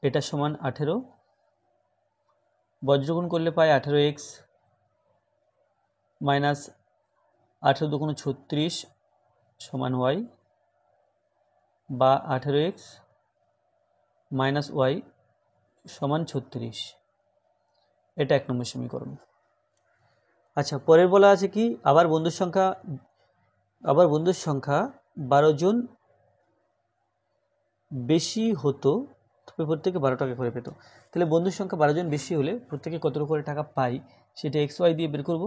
এটা সমান 18, বজ্রগুণ করলে পাই 18x মাইনাস 18 দুগুণ 36 সমান ওয়াই, বা 18x মাইনাস ওয়াই সমান 36, এটা 1 নম্বর সমীকরণ। আচ্ছা, পরের বলা আছে কি, আবার বন্ধুর সংখ্যা 12 জন বেশি হতো তবে প্রত্যেকে 12 টাকা করে পেত। তাহলে বন্ধুর সংখ্যা 12 জন বেশি হলে প্রত্যেকে কত করে টাকা পাই সেটা এক্স ওয়াই দিয়ে বের করব।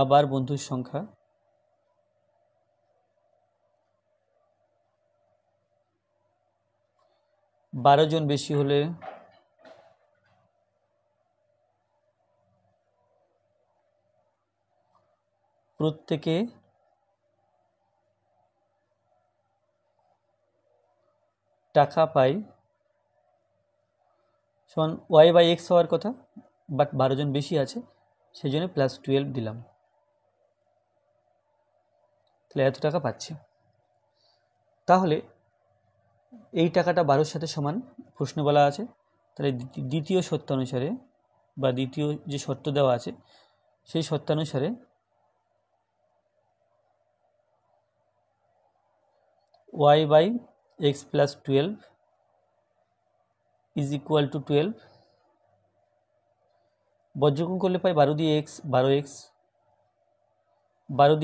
আবার বন্ধুর সংখ্যা 12 জন বেশি হলে প্রত্যেকে টাকা পাই সমান ওয়াই বাই এক্স হওয়ার কথা, বাট 12 জন বেশি আছে সেই জন্য +12 দিলাম, তাহলে এত টাকা পাচ্ছি। তাহলে এই টাকাটা 12-র সাথে সমান প্রশ্ন বলা আছে, তাহলে দ্বিতীয় শর্তানুসারে বা দ্বিতীয় যে শর্ত দেওয়া আছে সেই শর্তানুসারে y by x plus 12 is equal to 12, বজ্রগুণ করলে পাই 12 দিয়ে এক্স 12x, 12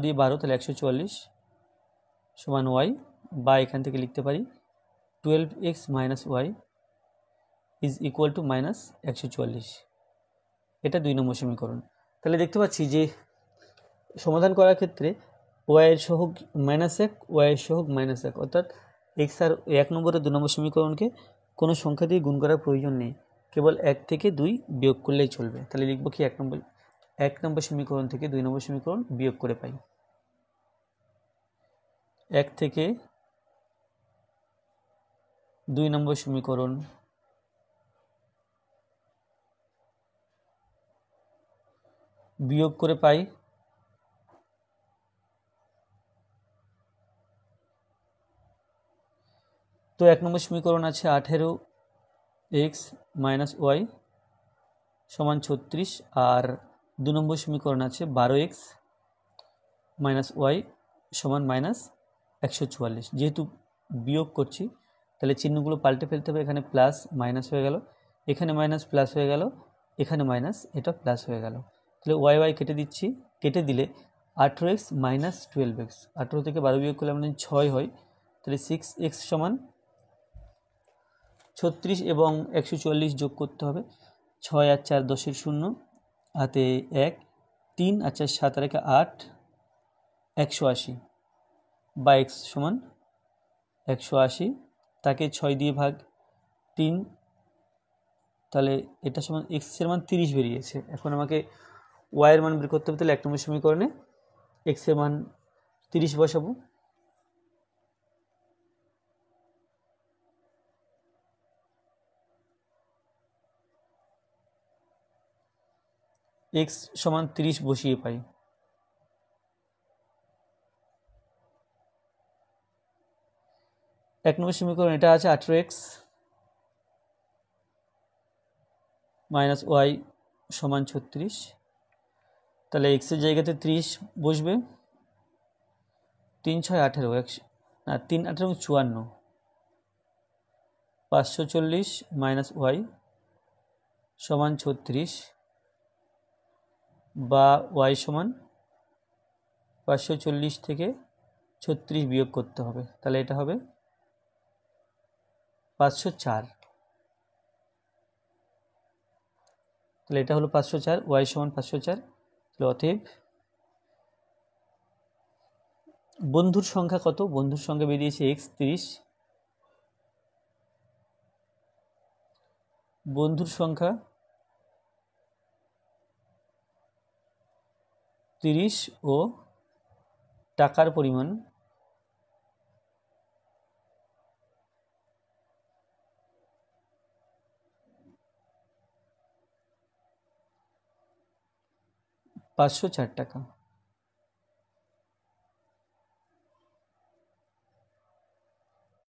দিয়ে 12 তাহলে 144 সমান ওয়াই, বা এখান থেকে লিখতে পারি 12x minus y is equal to minus 144, এটা 2 নম্বর সমীকরণ। তাহলে দেখতে পাচ্ছি যে সমাধান করার ক্ষেত্রে ওয়াইয়ের সহগ -1, ওয়াইয়ের সহগ -1, অর্থাৎ এক্স আর 1 নম্বর আর 2 নম্বর সমীকরণকে কোনো সংখ্যা দিয়ে গুণ করার প্রয়োজন নেই, কেবল 1 থেকে 2 বিয়োগ করলেই চলবে। তাহলে লিখব কি 1 নম্বর সমীকরণ থেকে 2 নম্বর সমীকরণ বিয়োগ করে পাই, 1 থেকে 2 নম্বর সমীকরণ বিয়োগ করে পাই তো 1 নম্বর সমীকরণ আছে 18x মাইনাস ওয়াই সমান 36, আর 2 নম্বর সমীকরণ আছে 12x মাইনাস ওয়াই সমান মাইনাস 144। যেহেতু বিয়োগ করছি তাহলে চিহ্নগুলো পাল্টে ফেলতে হবে, এখানে প্লাস মাইনাস হয়ে গেল, এখানে মাইনাস প্লাস হয়ে গেল, এখানে মাইনাস, এটা প্লাস হয়ে গেল। তাহলে ওয়াই ওয়াই কেটে দিচ্ছি, কেটে দিলে 18x মাইনাস 12x, 18 থেকে 12 বিয়োগ করলে আমাদের 6 হয়, তাহলে 6x সমান 36 এবং 144 যোগ করতে হবে, 6 আর 4 10-এর 0 হাতে 1, 3 আর 4 7 আর 8, 180, বা x সমান 180, তাকে 6 দিয়ে ভাগ 3, তাহলে এটা সমান x এর মান 30 বেরিয়েছে। এখন আমাকে y এর মান বের করতে হবে, তাহলে 1 নম্বর সমীকরণে x এর মান 30 বসাবো, x সমান 30 বসিয়ে পাই। এক নম্বর সমীকরণ এটা আছে 18x মাইনাস ওয়াই সমান 36, তাহলে x এর জায়গাতে 30 বসবে, 3 6 18, 3 18 54, 540 মাইনাস ওয়াই সমান 36, বা ওয়াই সমান 540 থেকে 36 বিয়োগ করতে হবে, তাহলে এটা হবে 504, তাহলে এটা হলো 504, ওয়াই সমান 504। তাহলে অতএব বন্ধুর সংখ্যা কত, বন্ধুর সংখ্যা বেরিয়েছে x 30, বন্ধুর সংখ্যা 30 ও টাকার পরিমাণ 504 টাকা।